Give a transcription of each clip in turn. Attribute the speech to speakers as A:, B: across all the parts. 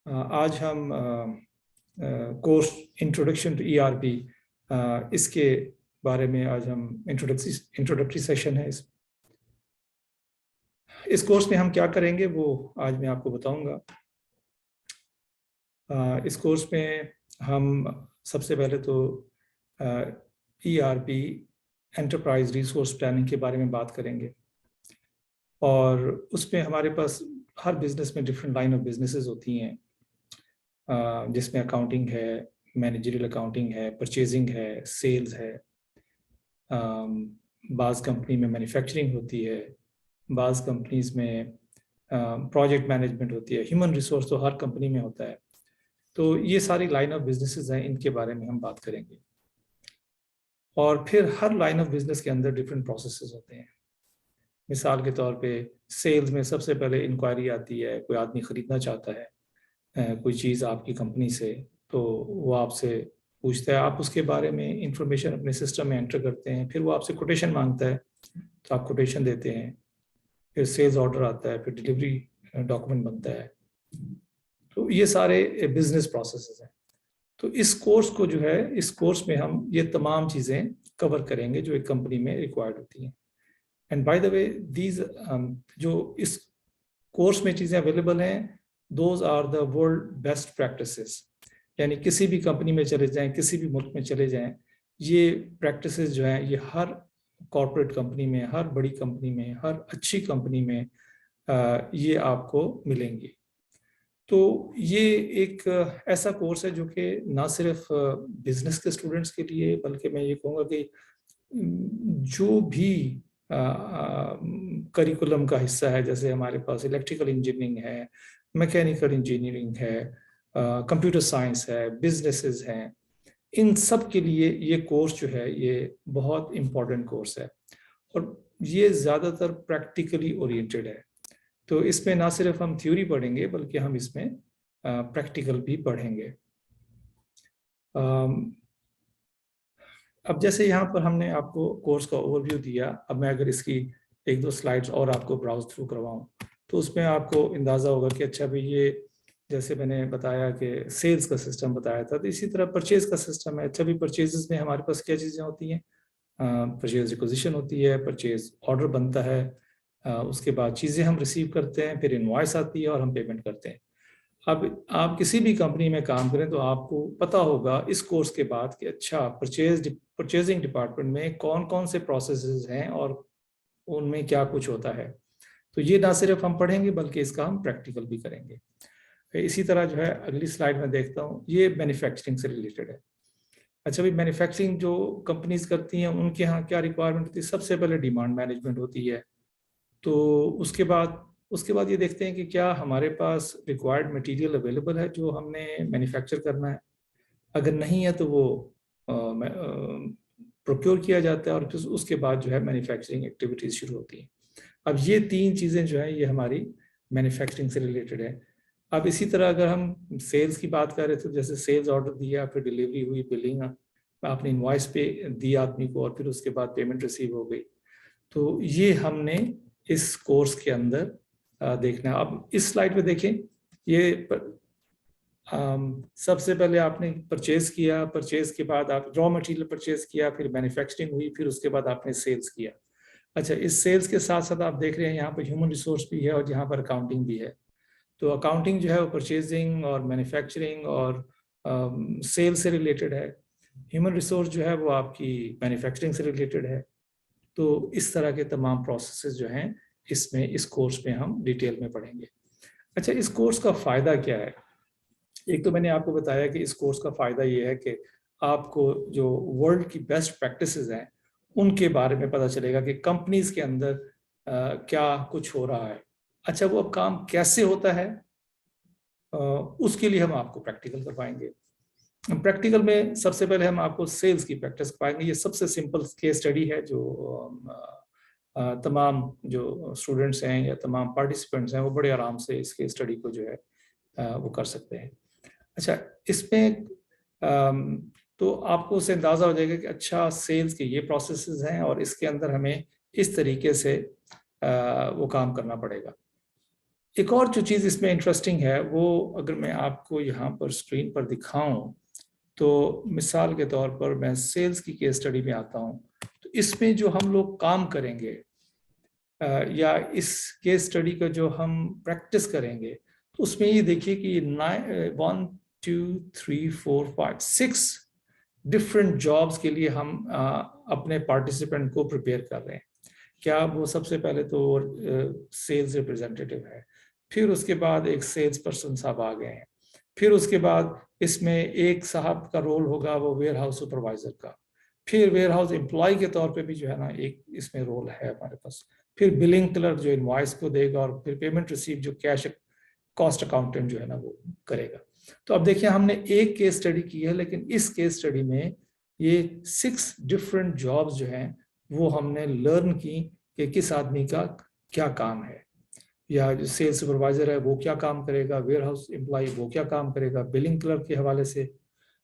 A: आज हम course introduction to ERP इसके बारे में आज हम इंट्रोडक्टरी सेशन है। इस कोर्स में हम क्या करेंगे वो आज मैं आपको बताऊंगा। इस कोर्स में हम सबसे पहले तो ईआरपी एंटरप्राइज रिसोर्स प्लानिंग के बारे में बात करेंगे, और उसमें हमारे पास हर बिजनेस में डिफरेंट लाइन ऑफ बिजनेसेस होती हैं, जिसमें अकाउंटिंग है, मैनेजरियल अकाउंटिंग है, परचेजिंग है, सेल्स है, बाज़ कंपनी में मैन्युफैक्चरिंग होती है, बाज़ कंपनीज में प्रोजेक्ट मैनेजमेंट होती है, ह्यूमन रिसोर्स तो हर कंपनी में होता है। तो ये सारी लाइन ऑफ बिजनेसेस हैं, इनके बारे में हम बात करेंगे। और फिर हर लाइन ऑफ बिजनेस के अंदर डिफरेंट प्रोसेसेस होते हैं। मिसाल के तौर पे सेल्स में सबसे पहले इंक्वायरी आती है, कोई आदमी ख़रीदना चाहता है कोई चीज़ आपकी कंपनी से, तो वो आपसे पूछता है, आप उसके बारे में इंफॉर्मेशन अपने सिस्टम में एंटर करते हैं, फिर वो आपसे कोटेशन मांगता है तो आप कोटेशन देते हैं, फिर सेल्स ऑर्डर आता है, फिर डिलीवरी डॉक्यूमेंट बनता है। तो ये सारे बिजनेस प्रोसेसेस हैं। तो इस कोर्स को जो है, इस कोर्स में हम ये तमाम चीज़ें कवर करेंगे जो एक कंपनी में रिक्वायर्ड होती हैं। And by the way these जो इस कोर्स में चीज़ें अवेलेबल हैं, those are the world best practices. यानी किसी भी कंपनी में चले जाएं, किसी भी मुल्क में चले जाएं, ये प्रैक्टिसेस जो हैं ये हर कॉर्पोरेट कंपनी में, हर बड़ी कंपनी में, हर अच्छी कंपनी में ये आपको मिलेंगी। तो ये एक ऐसा कोर्स है जो कि ना सिर्फ बिजनेस के स्टूडेंट्स के लिए, बल्कि मैं ये कहूँगा कि जो भी करिकुलम का हिस्सा है, जैसे हमारे पास इलेक्ट्रिकल इंजीनियरिंग है, मैकेनिकल इंजीनियरिंग है, कंप्यूटर साइंस है, बिजनेसेस हैं, इन सब के लिए ये कोर्स जो है ये बहुत इम्पोर्टेंट कोर्स है, और ये ज़्यादातर प्रैक्टिकली ओरिएंटेड है। तो इसमें ना सिर्फ हम थ्योरी पढ़ेंगे बल्कि हम इसमें प्रैक्टिकल भी पढ़ेंगे। अब जैसे यहाँ पर हमने आपको कोर्स का ओवरव्यू दिया, अब मैं अगर इसकी एक दो स्लाइड्स और आपको ब्राउज थ्रू करवाऊँ तो उसमें आपको अंदाज़ा होगा कि अच्छा भाई, ये जैसे मैंने बताया कि सेल्स का सिस्टम बताया था, तो इसी तरह परचेज का सिस्टम है। अच्छा भाई, परचेजेस में हमारे पास क्या चीज़ें होती हैं? परचेज रिक्विजिशन होती है, परचेज ऑर्डर बनता है, उसके बाद चीज़ें हम रिसीव करते हैं, फिर इनवॉइस आती है और हम पेमेंट करते हैं। अब आप किसी भी कंपनी में काम करें तो आपको पता होगा इस कोर्स के बाद कि अच्छा परचेजिंग डिपार्टमेंट में कौन कौन से प्रोसेसेस हैं और उनमें क्या कुछ होता है। तो ये ना सिर्फ हम पढ़ेंगे बल्कि इसका हम प्रैक्टिकल भी करेंगे। इसी तरह जो है, अगली स्लाइड में देखता हूँ, ये मैन्युफैक्चरिंग से रिलेटेड है। अच्छा भाई, मैन्युफैक्चरिंग जो कंपनीज करती हैं उनके यहाँ क्या रिक्वायरमेंट होती है? सबसे पहले डिमांड मैनेजमेंट होती है। तो उसके बाद ये देखते हैं कि क्या हमारे पास रिक्वायर्ड मटेरियल अवेलेबल है जो हमने मैन्युफैक्चर करना है। अगर नहीं है तो वो प्रोक्योर किया जाता है, और फिर उसके बाद जो है मैन्युफैक्चरिंग एक्टिविटीज शुरू होती हैं। अब ये तीन चीज़ें जो है ये हमारी मैन्युफैक्चरिंग से रिलेटेड है। अब इसी तरह अगर हम सेल्स की बात कर रहे थे, जैसे सेल्स ऑर्डर दिया, फिर डिलीवरी हुई, बिलिंग, आपने इनवॉइस पे दी आदमी को, और फिर उसके बाद पेमेंट रिसीव हो गई। तो ये हमने इस कोर्स के अंदर देखना है। अब इस स्लाइड पे देखें, ये सबसे पहले आपने परचेज किया, परचेज के बाद आप रॉ मटेरियल परचेज किया, फिर मैन्युफैक्चरिंग हुई, फिर उसके बाद आपने सेल्स किया। अच्छा, इस सेल्स के साथ साथ आप देख रहे हैं यहाँ पर ह्यूमन रिसोर्स भी है और यहाँ पर अकाउंटिंग भी है। तो अकाउंटिंग जो है वो परचेजिंग और मैन्युफैक्चरिंग और सेल्स से रिलेटेड है। ह्यूमन रिसोर्स जो है वो आपकी मैन्युफैक्चरिंग से रिलेटेड है। तो इस तरह के तमाम प्रोसेसेस जो हैं इसमें, इस कोर्स में हम डिटेल में पढ़ेंगे। अच्छा, इस कोर्स का फ़ायदा क्या है? एक तो मैंने आपको बताया कि इस कोर्स का फ़ायदा ये है कि आपको जो वर्ल्ड की बेस्ट प्रैक्टिसेस हैं उनके बारे में पता चलेगा कि कंपनीज के अंदर क्या कुछ हो रहा है। अच्छा, वो अब काम कैसे होता है उसके लिए हम आपको प्रैक्टिकल करवाएंगे। प्रैक्टिकल में सबसे पहले हम आपको सेल्स की प्रैक्टिस करवाएंगे। ये सबसे सिंपल केस स्टडी है जो तमाम जो स्टूडेंट्स हैं या तमाम पार्टिसिपेंट्स हैं वो बड़े आराम से इस केस स्टडी को जो है वो कर सकते हैं। अच्छा, इसमें तो आपको उससे अंदाज़ा हो जाएगा कि अच्छा, सेल्स के ये प्रोसेसेस हैं और इसके अंदर हमें इस तरीके से वो काम करना पड़ेगा। एक और जो चीज़ इसमें इंटरेस्टिंग है वो अगर मैं आपको यहाँ पर स्क्रीन पर दिखाऊं, तो मिसाल के तौर पर मैं सेल्स की केस स्टडी में आता हूँ। तो इसमें जो हम लोग काम करेंगे या इस केस स्टडी का जो हम प्रैक्टिस करेंगे, तो उसमें ये देखिए कि 1 2 3 4 5 6 डिफरेंट जॉब्स के लिए हम अपने पार्टिसिपेंट को प्रिपेयर कर रहे हैं। क्या वो सबसे पहले तो सेल्स रिप्रेजेंटेटिव है, फिर उसके बाद एक सेल्स पर्सन साहब आ गए हैं, फिर उसके बाद इसमें एक साहब का रोल होगा वो वेयर हाउस सुपरवाइजर का, फिर वेयर हाउस एम्प्लॉय के तौर पे भी जो है ना एक इसमें रोल है हमारे पास, फिर बिलिंग क्लर्क जो इनवॉइस को देगा, और फिर पेमेंट रिसीव जो कैश कॉस्ट अकाउंटेंट जो है ना वो करेगा। तो अब देखिए हमने एक केस स्टडी की है, लेकिन इस केस स्टडी में ये 6 डिफरेंट जॉब्स जो हैं वो हमने लर्न की कि किस आदमी का क्या काम है, या जो सेल्स सुपरवाइजर है वो क्या काम करेगा, वेयर हाउस एम्प्लॉय वो क्या काम करेगा, बिलिंग क्लर्क के हवाले से,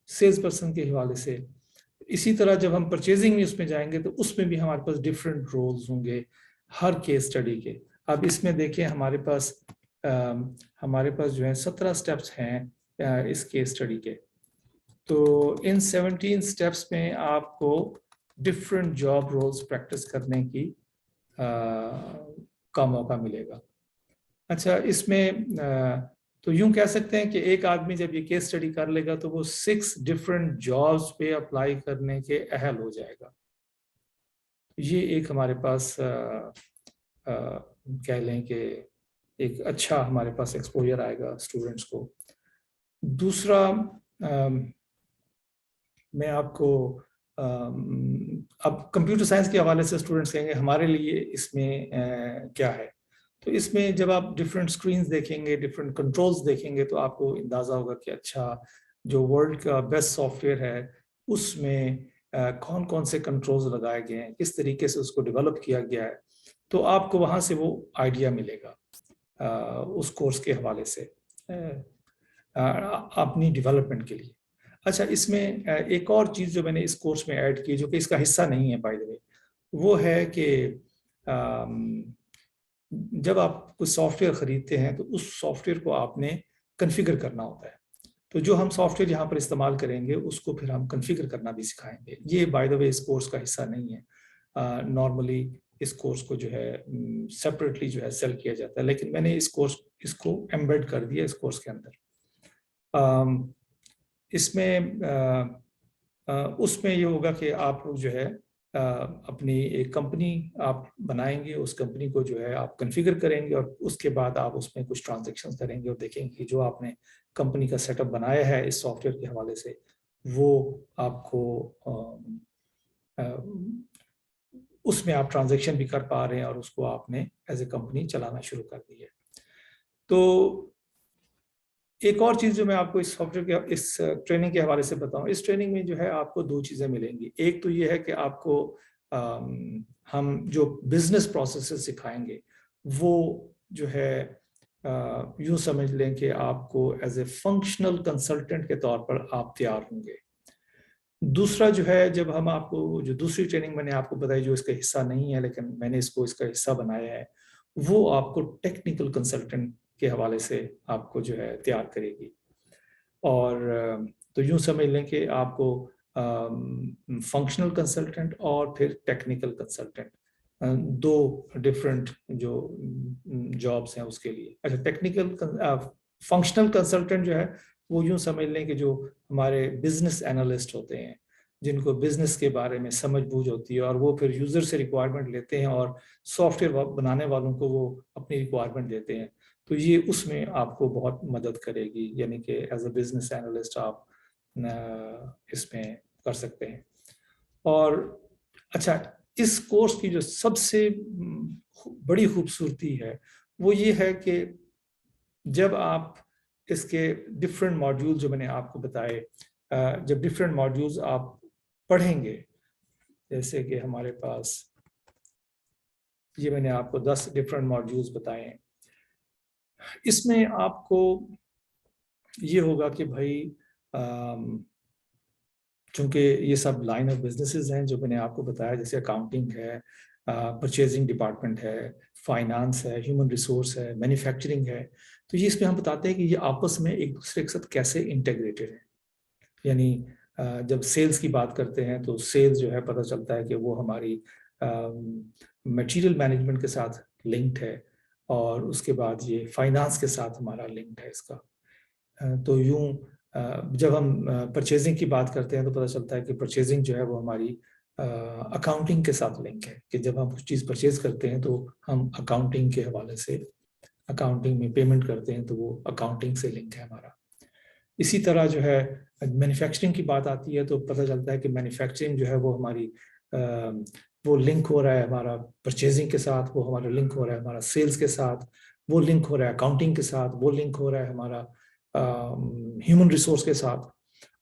A: सेल्स पर्सन के हवाले से। इसी तरह जब हम परचेजिंग में उसमें जाएंगे तो उसमें भी हमारे पास डिफरेंट रोल्स होंगे हर केस स्टडी के। अब इसमें देखिए हमारे पास जो है 17 स्टेप्स हैं इस केस स्टडी के। तो इन 17 स्टेप्स में आपको डिफरेंट जॉब रोल्स प्रैक्टिस करने की का मौका मिलेगा। अच्छा, इसमें तो यूं कह सकते हैं कि एक आदमी जब ये केस स्टडी कर लेगा तो वो 6 डिफरेंट जॉब्स पे अप्लाई करने के अहल हो जाएगा। ये एक हमारे पास कह लें कि एक अच्छा हमारे पास एक्सपोजर आएगा स्टूडेंट्स को। दूसरा, मैं आपको अब कंप्यूटर साइंस के हवाले से स्टूडेंट्स कहेंगे हमारे लिए इसमें क्या है। तो इसमें जब आप डिफरेंट स्क्रीन्स देखेंगे, डिफरेंट कंट्रोल्स देखेंगे, तो आपको अंदाज़ा होगा कि अच्छा, जो वर्ल्ड का बेस्ट सॉफ्टवेयर है उसमें कौन कौन से कंट्रोल्स लगाए गए हैं, किस तरीके से उसको डेवलप किया गया है। तो आपको वहाँ से वो आइडिया मिलेगा उस कोर्स के हवाले से अपनी डेवलपमेंट के लिए। अच्छा, इसमें एक और चीज़ जो मैंने इस कोर्स में ऐड की, जो कि इसका हिस्सा नहीं है बाय द वे, वो है कि जब आप कुछ सॉफ्टवेयर खरीदते हैं तो उस सॉफ्टवेयर को आपने कॉन्फ़िगर करना होता है। तो जो हम सॉफ्टवेयर यहाँ पर इस्तेमाल करेंगे उसको फिर हम कॉन्फ़िगर करना भी सिखाएंगे। ये बाय द वे इस कोर्स का हिस्सा नहीं है। नॉर्मली इस कोर्स को जो है सेपरेटली जो है सेल किया जाता है, लेकिन मैंने इसको एम्बेड कर दिया इस कोर्स के अंदर। इसमें उसमें ये होगा कि आप लोग जो है अपनी एक कंपनी आप बनाएंगे, उस कंपनी को जो है आप कॉन्फ़िगर करेंगे, और उसके बाद आप उसमें कुछ ट्रांजैक्शन करेंगे और देखेंगे कि जो आपने कंपनी का सेटअप बनाया है इस सॉफ्टवेयर के हवाले से वो आपको उसमें आप ट्रांजैक्शन भी कर पा रहे हैं और उसको आपने एज ए कंपनी चलाना शुरू कर दी है। तो एक और चीज़ जो मैं आपको इस सॉफ्टवेयर के इस ट्रेनिंग के हवाले से बताऊं, इस ट्रेनिंग में जो है आपको 2 चीज़ें मिलेंगी। एक तो ये है कि आपको हम जो बिजनेस प्रोसेसेस सिखाएंगे वो जो है यूँ समझ लें कि आपको एज ए फंक्शनल कंसल्टेंट के तौर पर आप तैयार होंगे। दूसरा जो है, जब हम आपको जो दूसरी ट्रेनिंग मैंने आपको बताई जो इसका हिस्सा नहीं है लेकिन मैंने इसको इसका हिस्सा बनाया है, वो आपको टेक्निकल कंसल्टेंट के हवाले से आपको जो है तैयार करेगी। और तो यूँ समझ लें कि आपको फंक्शनल कंसल्टेंट और फिर टेक्निकल कंसल्टेंट, 2 डिफरेंट जो जॉब्स हैं उसके लिए। अच्छा, फंक्शनल कंसल्टेंट जो है वो यूँ समझ लें कि जो हमारे बिजनेस एनालिस्ट होते हैं, जिनको बिजनेस के बारे में समझ बूझ होती है, और वो फिर यूज़र से रिक्वायरमेंट लेते हैं और सॉफ्टवेयर बनाने वालों को वो अपनी रिक्वायरमेंट देते हैं। तो ये उसमें आपको बहुत मदद करेगी, यानी कि एज अ बिजनेस एनालिस्ट आप इसमें कर सकते हैं। और अच्छा, इस कोर्स की जो सबसे बड़ी खूबसूरती है वो ये है कि जब आप इसके डिफरेंट मॉड्यूल जो मैंने आपको बताए, जब डिफरेंट मॉड्यूल्स आप पढ़ेंगे, जैसे कि हमारे पास ये मैंने आपको 10 डिफरेंट मॉड्यूल्स बताए हैं, इसमें आपको ये होगा कि भाई चूंकि ये सब लाइन ऑफ बिजनेसेस हैं जो मैंने आपको बताया, जैसे अकाउंटिंग है, परचेजिंग डिपार्टमेंट है, फाइनेंस है, ह्यूमन रिसोर्स है, मैन्युफैक्चरिंग है। तो ये इसमें हम बताते हैं कि ये आपस में एक दूसरे के साथ कैसे इंटीग्रेटेड है। यानी जब सेल्स की बात करते हैं तो सेल्स जो है पता चलता है कि वो हमारी मटेरियल मैनेजमेंट के साथ लिंक्ड है, और उसके बाद ये फाइनेंस के साथ हमारा लिंक्ड है इसका। तो यूं जब हम परचेजिंग की बात करते हैं तो पता चलता है कि परचेजिंग जो है वो हमारी अकाउंटिंग के साथ लिंक है, कि जब हम कुछ चीज़ परचेज करते हैं तो हम अकाउंटिंग के हवाले से अकाउंटिंग में पेमेंट करते हैं, तो वो अकाउंटिंग से लिंक है हमारा। इसी तरह जो है मैन्युफैक्चरिंग की बात आती है तो पता चलता है कि मैन्युफैक्चरिंग जो है वो हमारी वो लिंक हो रहा है हमारा परचेजिंग के साथ, वो हमारा लिंक हो रहा है हमारा सेल्स के साथ, वो लिंक हो रहा है अकाउंटिंग के साथ, वो लिंक हो रहा है हमारा ह्यूमन रिसोर्स के साथ।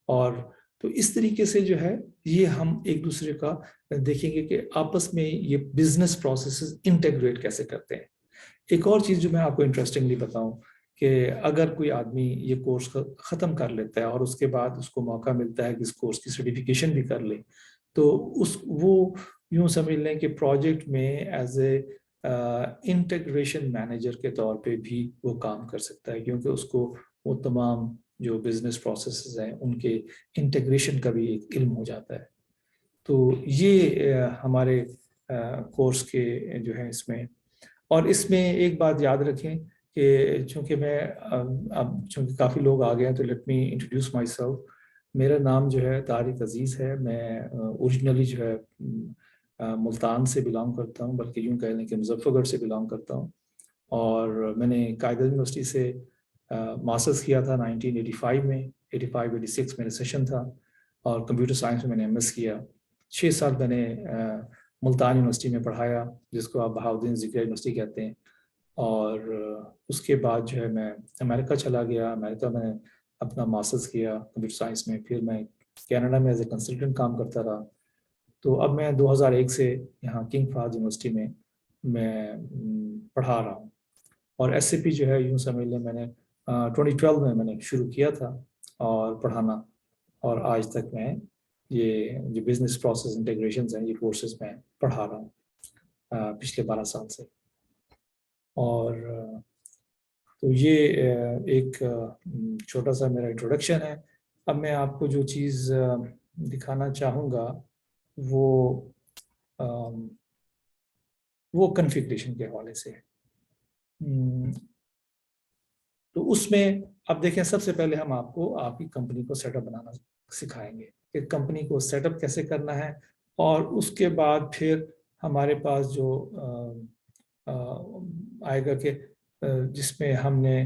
A: और तो इस तरीके से जो है ये हम एक दूसरे का देखेंगे कि आपस में ये बिजनेस प्रोसेसेस इंटीग्रेट कैसे करते हैं। एक और चीज़ जो मैं आपको इंटरेस्टिंगली बताऊं कि अगर कोई आदमी ये कोर्स ख़त्म कर लेता है और उसके बाद उसको मौका मिलता है कि इस कोर्स की सर्टिफिकेशन भी कर ले, तो वो यूं समझ लें कि प्रोजेक्ट में एज ए इंटीग्रेशन मैनेजर के तौर पे भी वो काम कर सकता है, क्योंकि उसको वो तमाम जो बिजनेस प्रोसेसेस हैं उनके इंटीग्रेशन का भी एक इल्म हो जाता है। तो ये हमारे कोर्स के जो है इसमें, और इसमें एक बात याद रखें कि चूंकि मैं अब चूंकि काफ़ी लोग आ गए हैं तो let me introduce my self. मेरा नाम जो है तारिक अजीज़ है। मैं ओरिजिनली जो है मुल्तान से बिलोंग करता हूँ, बल्कि यूँ कह लें कि मुजफ्फरगढ़ से बिलोंग करता हूँ। और मैंने कायदा यूनिवर्सिटी से मास्टर्स किया था 1985 में, 85-86 में सेशन था, और कंप्यूटर साइंस में मैंने एमएस किया। 6 साल मैंने मुल्तान यूनिवर्सिटी में पढ़ाया, जिसको आप बहाउद्दीन ज़िक्रिया यूनिवर्सिटी कहते हैं। और उसके बाद जो है मैं अमेरिका चला गया। अमेरिका में अपना मास्टर्स किया कंप्यूटर साइंस में। फिर मैं कनाडा में एज ए कंसल्टेंट काम करता रहा। तो अब मैं 2001 से यहाँ किंग फहद यूनिवर्सिटी में मैं पढ़ा रहा हूँ। और एसएपी जो है यूँ समझ लें मैंने 2012 में मैंने शुरू किया था और पढ़ाना, और आज तक मैं ये जो बिजनेस प्रोसेस इंटीग्रेशन हैं ये कोर्सेज में पढ़ा रहा हूँ पिछले 12 साल से। और तो ये एक छोटा सा मेरा इंट्रोडक्शन है। अब मैं आपको जो चीज़ दिखाना चाहूँगा वो कॉन्फ़िगरेशन के हवाले से है। तो उसमें अब देखें, सबसे पहले हम आपको आपकी कंपनी को सेटअप बनाना सिखाएंगे कि कंपनी को सेटअप कैसे करना है। और उसके बाद फिर हमारे पास जो आएगा कि जिसमें हमने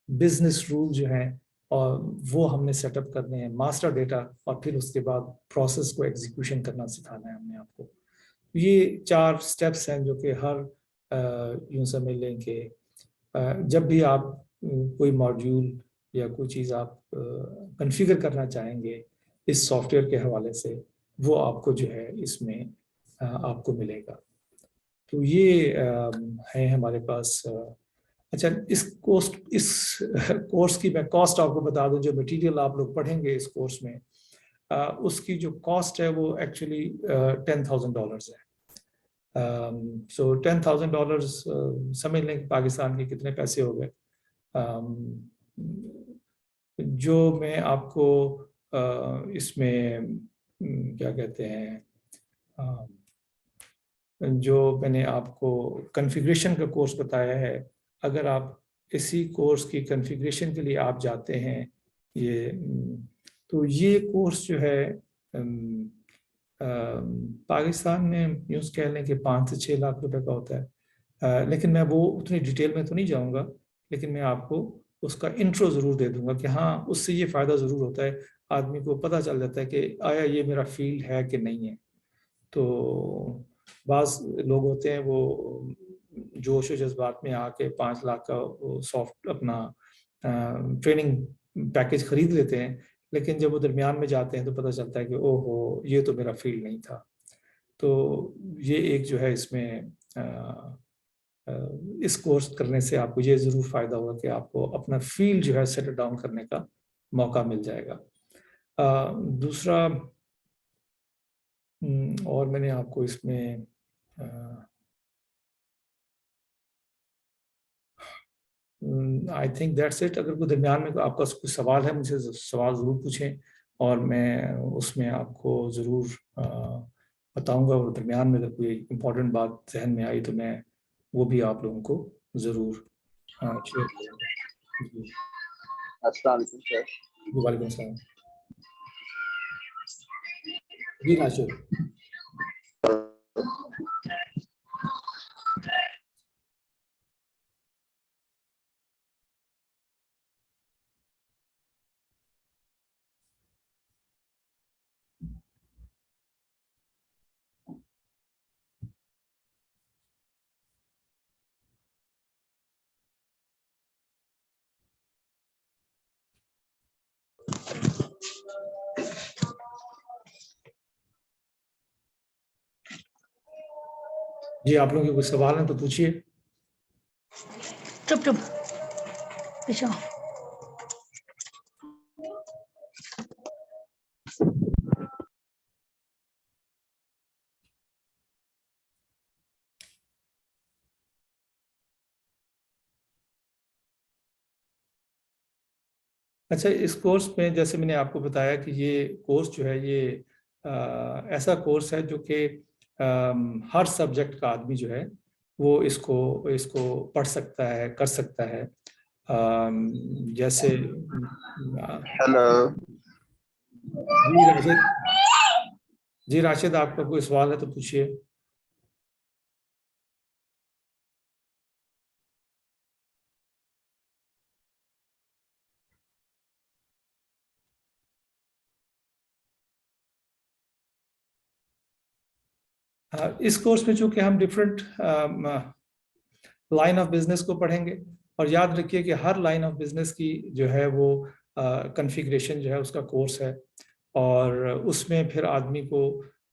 A: बिजनेस रूल जो हैं और वो हमने सेटअप करने हैं, मास्टर डेटा, और फिर उसके बाद प्रोसेस को एग्जीक्यूशन करना सिखाना है हमने आपको। ये 4 स्टेप्स हैं जो कि हर यूँ समझ लें कि जब भी आप कोई मॉड्यूल या कोई चीज़ आप कॉन्फ़िगर करना चाहेंगे इस सॉफ्टवेयर के हवाले से, वो आपको जो है इसमें आपको मिलेगा। तो ये है हमारे पास। अच्छा, इस कोर्स की मैं कॉस्ट आपको बता दूं। जो मटेरियल आप लोग पढ़ेंगे इस कोर्स में, उसकी जो कॉस्ट है वो एक्चुअली $10,000 है। सो $10,000 समझ लें कि पाकिस्तान के कितने पैसे हो गए। जो मैं आपको इसमें क्या कहते हैं, जो मैंने आपको कॉन्फ़िगरेशन का कोर्स बताया है, अगर आप इसी कोर्स की कॉन्फ़िगरेशन के लिए आप जाते हैं ये, तो ये कोर्स जो है पाकिस्तान में यूँ कह लें कि 5 से 6 लाख रुपए का होता है। लेकिन मैं वो उतनी डिटेल में तो नहीं जाऊँगा, लेकिन मैं आपको उसका इंट्रो ज़रूर दे दूँगा कि हाँ, उससे ये फ़ायदा ज़रूर होता है, आदमी को पता चल जाता है कि आया ये मेरा फील्ड है कि नहीं है। तो बाज़ लोग होते हैं वो जोश और जज्बात में आके 5 लाख का वो सॉफ्ट अपना ट्रेनिंग पैकेज खरीद लेते हैं, लेकिन जब वो दरमियान में जाते हैं तो पता चलता है कि ओहो, ये तो मेरा फील्ड नहीं था। तो ये एक जो है इसमें इस कोर्स करने से आपको ये ज़रूर फ़ायदा होगा कि आपको अपना फील्ड जो है सेटल डाउन करने का मौका मिल जाएगा। दूसरा और मैंने आपको इसमें आई थिंक दैट्स इट। अगर कोई दरमियान में आपका कोई सवाल है, मुझे सवाल ज़रूर पूछें और मैं उसमें आपको ज़रूर बताऊंगा। और दरमियान में अगर कोई इम्पोर्टेंट बात जहन में आई तो मैं वो भी आप लोगों को ज़रूर शेयर करूँगा। जी,
B: अस्सलाम वालेकुम सर।
A: वालेकुम सलाम। जी राशिद। जी, आप लोगों के कोई सवाल हैं तो पूछिए।
C: चुप चुप पीछे।
A: अच्छा, इस कोर्स में जैसे मैंने आपको बताया कि ये कोर्स जो है ये ऐसा कोर्स है जो कि हर सब्जेक्ट का आदमी जो है वो इसको इसको पढ़ सकता है, कर सकता है। जैसे
B: हेलो।
A: जी राशिद, जी राशिद, आपका कोई सवाल है तो पूछिए। इस कोर्स में चूंकि हम डिफरेंट लाइन ऑफ बिजनेस को पढ़ेंगे, और याद रखिए कि हर लाइन ऑफ बिजनेस की जो है वो कॉन्फ़िगरेशन जो है उसका कोर्स है, और उसमें फिर आदमी को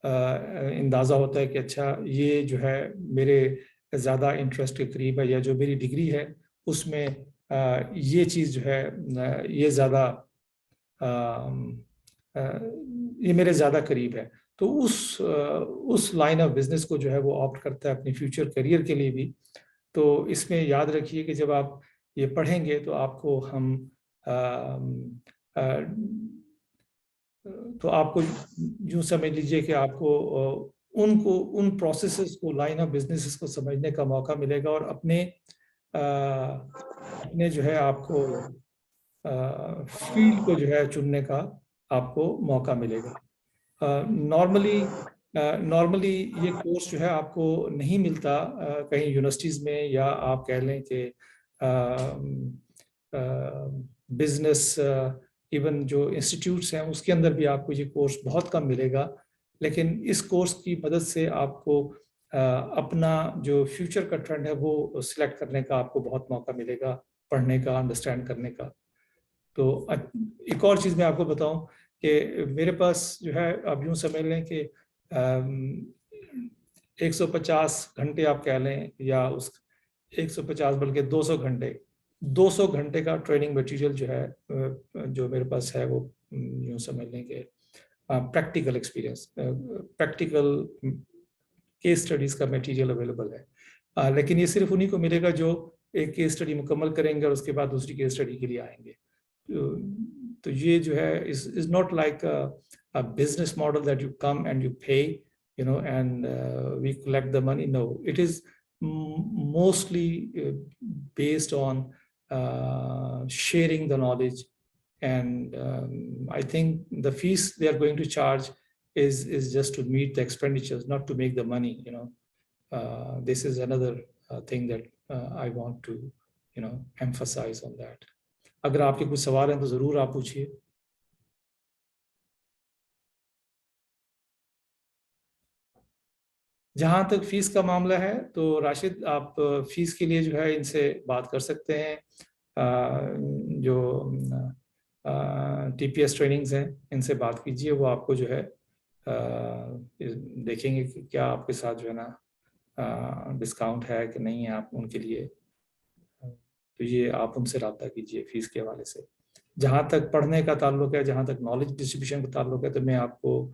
A: अंदाज़ा होता है कि अच्छा ये जो है मेरे ज़्यादा इंटरेस्ट के करीब है, या जो मेरी डिग्री है उसमें ये चीज़ जो है ये ज़्यादा ये मेरे ज़्यादा करीब है। तो उस लाइन ऑफ बिजनेस को जो है वो ऑप्ट करता है अपने फ्यूचर करियर के लिए भी। तो इसमें याद रखिए कि जब आप ये पढ़ेंगे तो आपको हम अ, तो आपको यूं समझ लीजिए कि आपको उन प्रोसेसेस को, लाइन ऑफ बिजनेसेस को समझने का मौका मिलेगा, और अपने जो है आपको फील्ड को जो है चुनने का आपको मौका मिलेगा। नॉर्मली नॉर्मली ये कोर्स जो है आपको नहीं मिलता कहीं यूनिवर्सिटीज़ में, या आप कह लें कि बिजनेस इवन जो इंस्टीट्यूट्स हैं उसके अंदर भी आपको ये कोर्स बहुत कम मिलेगा। लेकिन इस कोर्स की मदद से आपको अपना जो फ्यूचर का ट्रेंड है वो सिलेक्ट करने का आपको बहुत मौका मिलेगा, पढ़ने का, अंडरस्टैंड करने का। तो एक और चीज़ मैं आपको बताऊं कि मेरे पास जो है, आप यूँ समझ लें कि 150 घंटे आप कह लें, या उस 150 बल्कि 200 घंटे का ट्रेनिंग मटेरियल जो है जो मेरे पास है वो यूँ समझ लें कि practical experience, practical case studies का मटेरियल अवेलेबल है। लेकिन ये सिर्फ उन्हीं को मिलेगा जो एक केस स्टडी मुकम्मल करेंगे और उसके बाद दूसरी केस स्टडी के लिए आएंगे। तो ये जो है is not like a business model that you come and you pay, and we collect the money. No, it is mostly based on sharing the knowledge, and I think the fees they are going to charge is just to meet the expenditures, not to make the money. This is another thing that I want to emphasize on that. अगर आपके कुछ सवाल हैं तो ज़रूर आप पूछिए। जहाँ तक फीस का मामला है तो राशिद, आप फीस के लिए जो है इनसे बात कर सकते हैं। जो TPS ट्रेनिंग्स हैं इनसे बात कीजिए, वो आपको जो है देखेंगे कि क्या आपके साथ जो है ना डिस्काउंट है कि नहीं है आप उनके लिए। तो ये आप उनसे रब्ता कीजिए फीस के हवाले से। जहाँ तक पढ़ने का ताल्लुक है, जहाँ तक नॉलेज डिस्ट्रीब्यूशन का ताल्लुक है, तो मैं आपको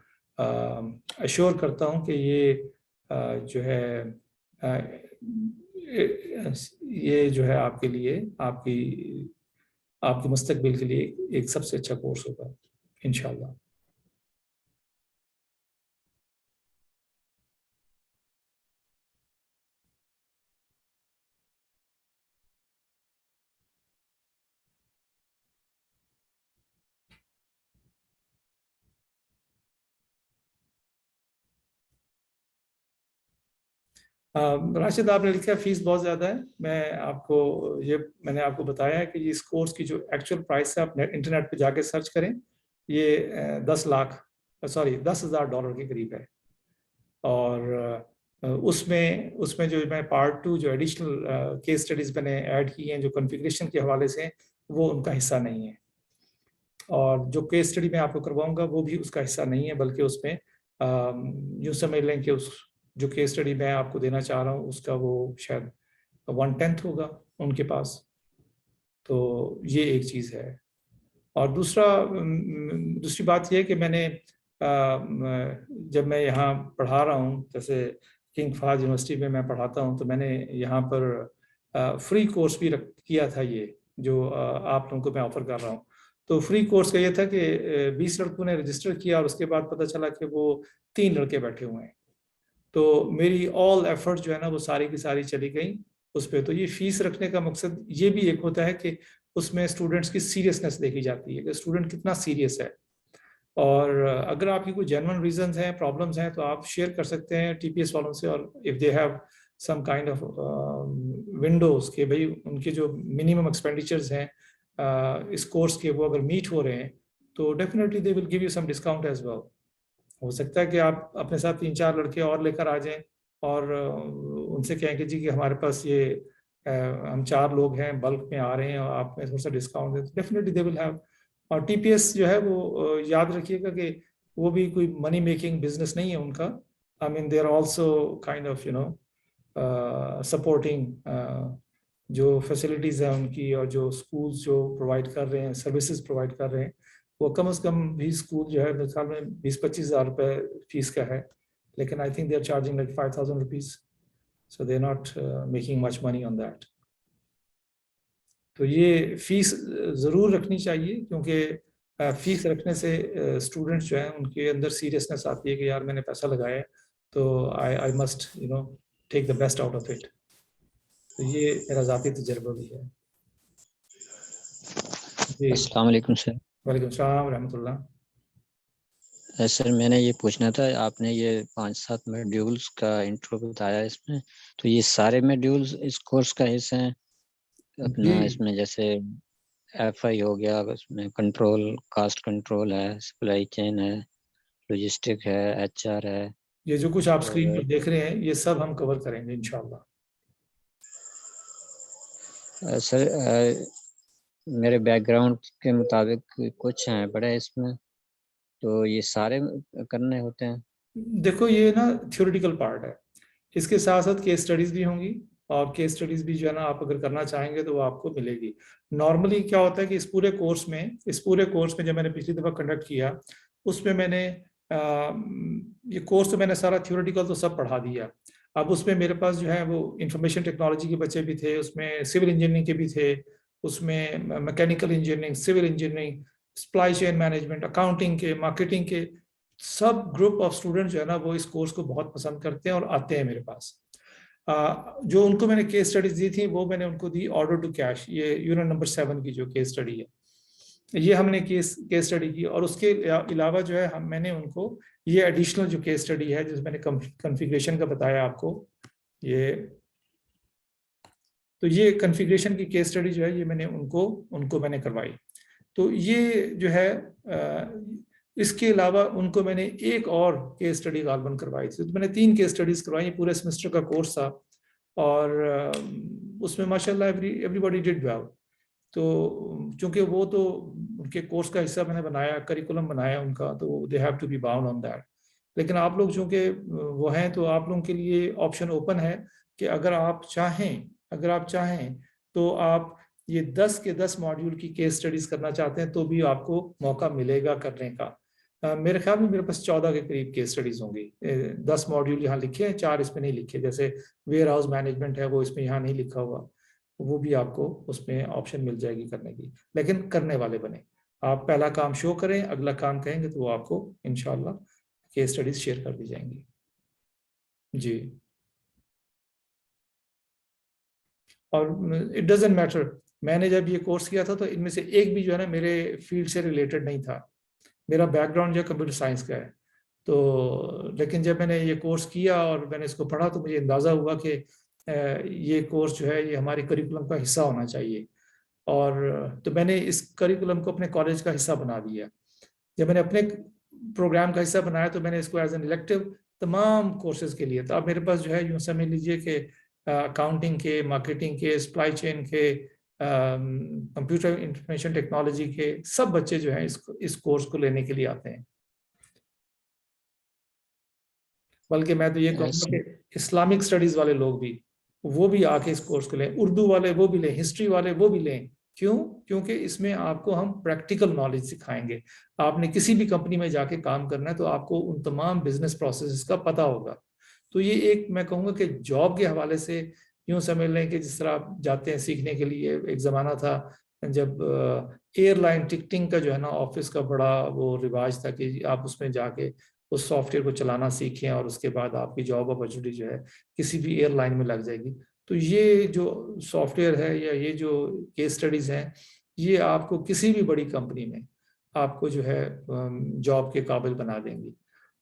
A: अश्योर करता हूँ कि ये जो है ये जो है आपके लिए आपके मुस्तकबिल के लिए एक सबसे अच्छा कोर्स होगा इंशाल्लाह। राशिद, आपने लिखा फीस बहुत ज़्यादा है। मैंने आपको बताया है कि इस कोर्स की जो एक्चुअल प्राइस है, आप इंटरनेट पे जाके सर्च करें, ये 10,000 डॉलर के करीब है। और उसमें जो मैं पार्ट 2 जो एडिशनल केस स्टडीज मैंने ऐड की हैं जो कॉन्फ़िगरेशन के हवाले से, वो उनका हिस्सा नहीं है। और जो केस स्टडी मैं आपको करवाऊंगा वो भी उसका हिस्सा नहीं है, बल्कि उसमें यूँ समझ लें कि उस जो केस स्टडी मैं आपको देना चाह रहा हूँ उसका वो शायद 1/10 होगा उनके पास। तो ये एक चीज़ है। और दूसरी बात यह है कि मैंने जब मैं यहाँ पढ़ा रहा हूँ, जैसे किंग फहद यूनिवर्सिटी में मैं पढ़ाता हूँ, तो मैंने यहाँ पर फ्री कोर्स भी किया था, ये जो आप लोगों को मैं ऑफर कर रहा हूँ। तो फ्री कोर्स का ये था कि 20 लड़कों ने रजिस्टर किया और उसके बाद पता चला कि वो 3 लड़के बैठे हुए हैं। तो मेरी ऑल एफर्ट जो है ना वो सारी की सारी चली गई उस पर। तो ये फीस रखने का मकसद ये भी एक होता है कि उसमें स्टूडेंट्स की सीरियसनेस देखी जाती है कि स्टूडेंट कितना सीरियस है। और अगर आपकी कोई जेन्युइन रीजंस हैं, प्रॉब्लम्स हैं, तो आप शेयर कर सकते हैं टीपीएस वालों से। और if they have some kind of windows के भाई उनके जो मिनिमम एक्सपेंडिचर्स हैं इस कोर्स के, वो अगर मीट हो रहे हैं, तो definitely they will give you some discount as well. हो सकता है कि आप अपने साथ 3-4 लड़के और लेकर आ जाएं और उनसे कहें कि जी कि हमारे पास ये हम 4 लोग हैं, बल्क में आ रहे हैं और आप में थोड़ा सा डिस्काउंट दें, तो डेफिनेटली दे विल हैव। और टीपीएस जो है वो याद रखिएगा कि वो भी कोई मनी मेकिंग बिजनेस नहीं है उनका। I mean they are also kind of supporting जो फैसिलिटीज़ हैं उनकी, और जो स्कूल्स जो प्रोवाइड कर रहे हैं, सर्विसेज प्रोवाइड कर रहे हैं, वो कम से कम भी स्कूल जो है मेरे ख्याल में 20-25 हज़ार रुपये फीस का है, लेकिन I think they are charging like 5,000 rupees, so they are not making much money on that. तो ये फीस ज़रूर रखनी चाहिए, क्योंकि फीस रखने से स्टूडेंट्स जो हैं उनके अंदर सीरियसनेस आती है कि यार मैंने पैसा लगाया है, तो I must take the best out of it. तो ये मेरा ज़ाती तजर्बा भी है। जी,
D: अस्सलाम वालेकुम सर।
A: वालेकुम सलाम रहमतुल्लाह।
D: सर मैंने ये पूछना था, आपने ये 5-7 मॉड्यूल्स का इंट्रो बताया इसमें, तो ये सारे मॉड्यूल्स इस कोर्स का हिस्सा हैं अपना? इसमें जैसे एफआई हो गया, उसमें कंट्रोल, कास्ट कंट्रोल है, सप्लाई चेन है, लॉजिस्टिक है, एचआर है,
A: ये जो कुछ आप स्क्रीन पर देख रहे हैं ये सब हम कवर करेंगे इंशाल्लाह।
D: सर मेरे बैकग्राउंड के मुताबिक कुछ हैं बड़े इसमें, तो ये सारे करने होते हैं?
A: देखो ये ना थ्योरेटिकल पार्ट है, इसके साथ साथ केस स्टडीज भी होंगी, और केस स्टडीज भी जो है ना आप अगर करना चाहेंगे तो वो आपको मिलेगी। नॉर्मली क्या होता है कि इस पूरे कोर्स में जो मैंने पिछली दफ़ा कंडक्ट किया, उसमें मैंने ये कोर्स तो मैंने सारा थ्योरेटिकल तो सब पढ़ा दिया। अब उसमें मेरे पास जो है वो इंफॉर्मेशन टेक्नोलॉजी के बच्चे भी थे, उसमें सिविल इंजीनियरिंग के भी थे, उसमें mechanical engineering, civil engineering, supply chain management, accounting के, मार्केटिंग के, सब ग्रुप ऑफ स्टूडेंट जो है ना वो इस कोर्स को बहुत पसंद करते हैं और आते हैं मेरे पास। जो उनको मैंने केस स्टडीज दी थी वो मैंने उनको दी ऑर्डर टू कैश, ये यूनिट नंबर 7 की जो केस स्टडी है, ये हमने केस स्टडी की। और उसके अलावा जो है मैंने उनको ये एडिशनल जो केस स्टडी है जिसमें मैंने कॉन्फ़िगरेशन का बताया आपको, तो ये कॉन्फ़िगरेशन की केस स्टडी जो है ये मैंने उनको मैंने करवाई। तो ये जो है इसके अलावा उनको मैंने एक और केस स्टडी गालबन करवाई थी। तो मैंने 3 केस स्टडीज करवाई, पूरे सेमेस्टर का कोर्स था, और उसमें माशाल्लाह एवरीबॉडी डिड वेल। तो चूंकि वो तो उनके कोर्स का हिस्सा मैंने बनाया, करिकुलम बनाया उनका, तो they have to be bound on that. लेकिन आप लोग चूंकि वो हैं, तो आप लोगों के लिए ऑप्शन ओपन है कि अगर आप चाहें तो आप ये 10 के 10 मॉड्यूल की केस स्टडीज करना चाहते हैं तो भी आपको मौका मिलेगा करने का। मेरे ख्याल में मेरे पास 14 के करीब केस स्टडीज होंगी। 10 मॉड्यूल यहाँ लिखे हैं, 4 इसमें नहीं लिखे, जैसे वेयर हाउस मैनेजमेंट है वो इसमें यहाँ नहीं लिखा हुआ, वो भी आपको उसमें ऑप्शन मिल जाएगी करने की, लेकिन करने वाले बने। आप पहला काम शो करें, अगला काम कहेंगे तो वो आपको इंशाल्लाह केस स्टडीज शेयर कर दी जाएंगी। जी, और इट डजेंट मैटर, मैंने जब ये कोर्स किया था तो इनमें से एक भी जो है ना मेरे फील्ड से रिलेटेड नहीं था। मेरा बैकग्राउंड जो है कंप्यूटर साइंस का है, तो लेकिन जब मैंने ये कोर्स किया और मैंने इसको पढ़ा तो मुझे अंदाज़ा हुआ कि ये कोर्स जो है ये हमारे करिकुलम का हिस्सा होना चाहिए, और तो मैंने इस करिकुलम को अपने कॉलेज का हिस्सा बना दिया। जब मैंने अपने प्रोग्राम का हिस्सा बनाया तो मैंने इसको एज एन इलेक्टिव तमाम कोर्सेज के लिए, तो अब मेरे पास जो है यूँ समझ लीजिए कि अकाउंटिंग के, मार्केटिंग के, सप्लाई चेन के, कंप्यूटर इंफॉर्मेशन टेक्नोलॉजी के सब बच्चे जो हैं इस कोर्स को लेने के लिए आते हैं। बल्कि मैं तो ये कहूँगा कि इस्लामिक स्टडीज वाले लोग भी, वो भी आके इस कोर्स को लें, उर्दू वाले वो भी लें, हिस्ट्री वाले वो भी लें। क्यों? क्योंकि इसमें आपको हम प्रैक्टिकल नॉलेज सिखाएंगे। आपने किसी भी कंपनी में जाके काम करना है तो आपको उन तमाम बिजनेस प्रोसेस का पता होगा। तो ये एक मैं कहूँगा कि जॉब के हवाले से यूँ समझ लें कि जिस तरह आप जाते हैं सीखने के लिए, एक ज़माना था जब एयरलाइन टिकटिंग का जो है ना ऑफिस का बड़ा वो रिवाज था कि आप उसमें जाके उस सॉफ्टवेयर को चलाना सीखें और उसके बाद आपकी जॉब अपॉर्चुनिटी जो है किसी भी एयरलाइन में लग जाएगी। तो ये जो सॉफ्टवेयर है या ये जो केस स्टडीज़ हैं, ये आपको किसी भी बड़ी कंपनी में आपको जो है जॉब के काबिल बना देंगी।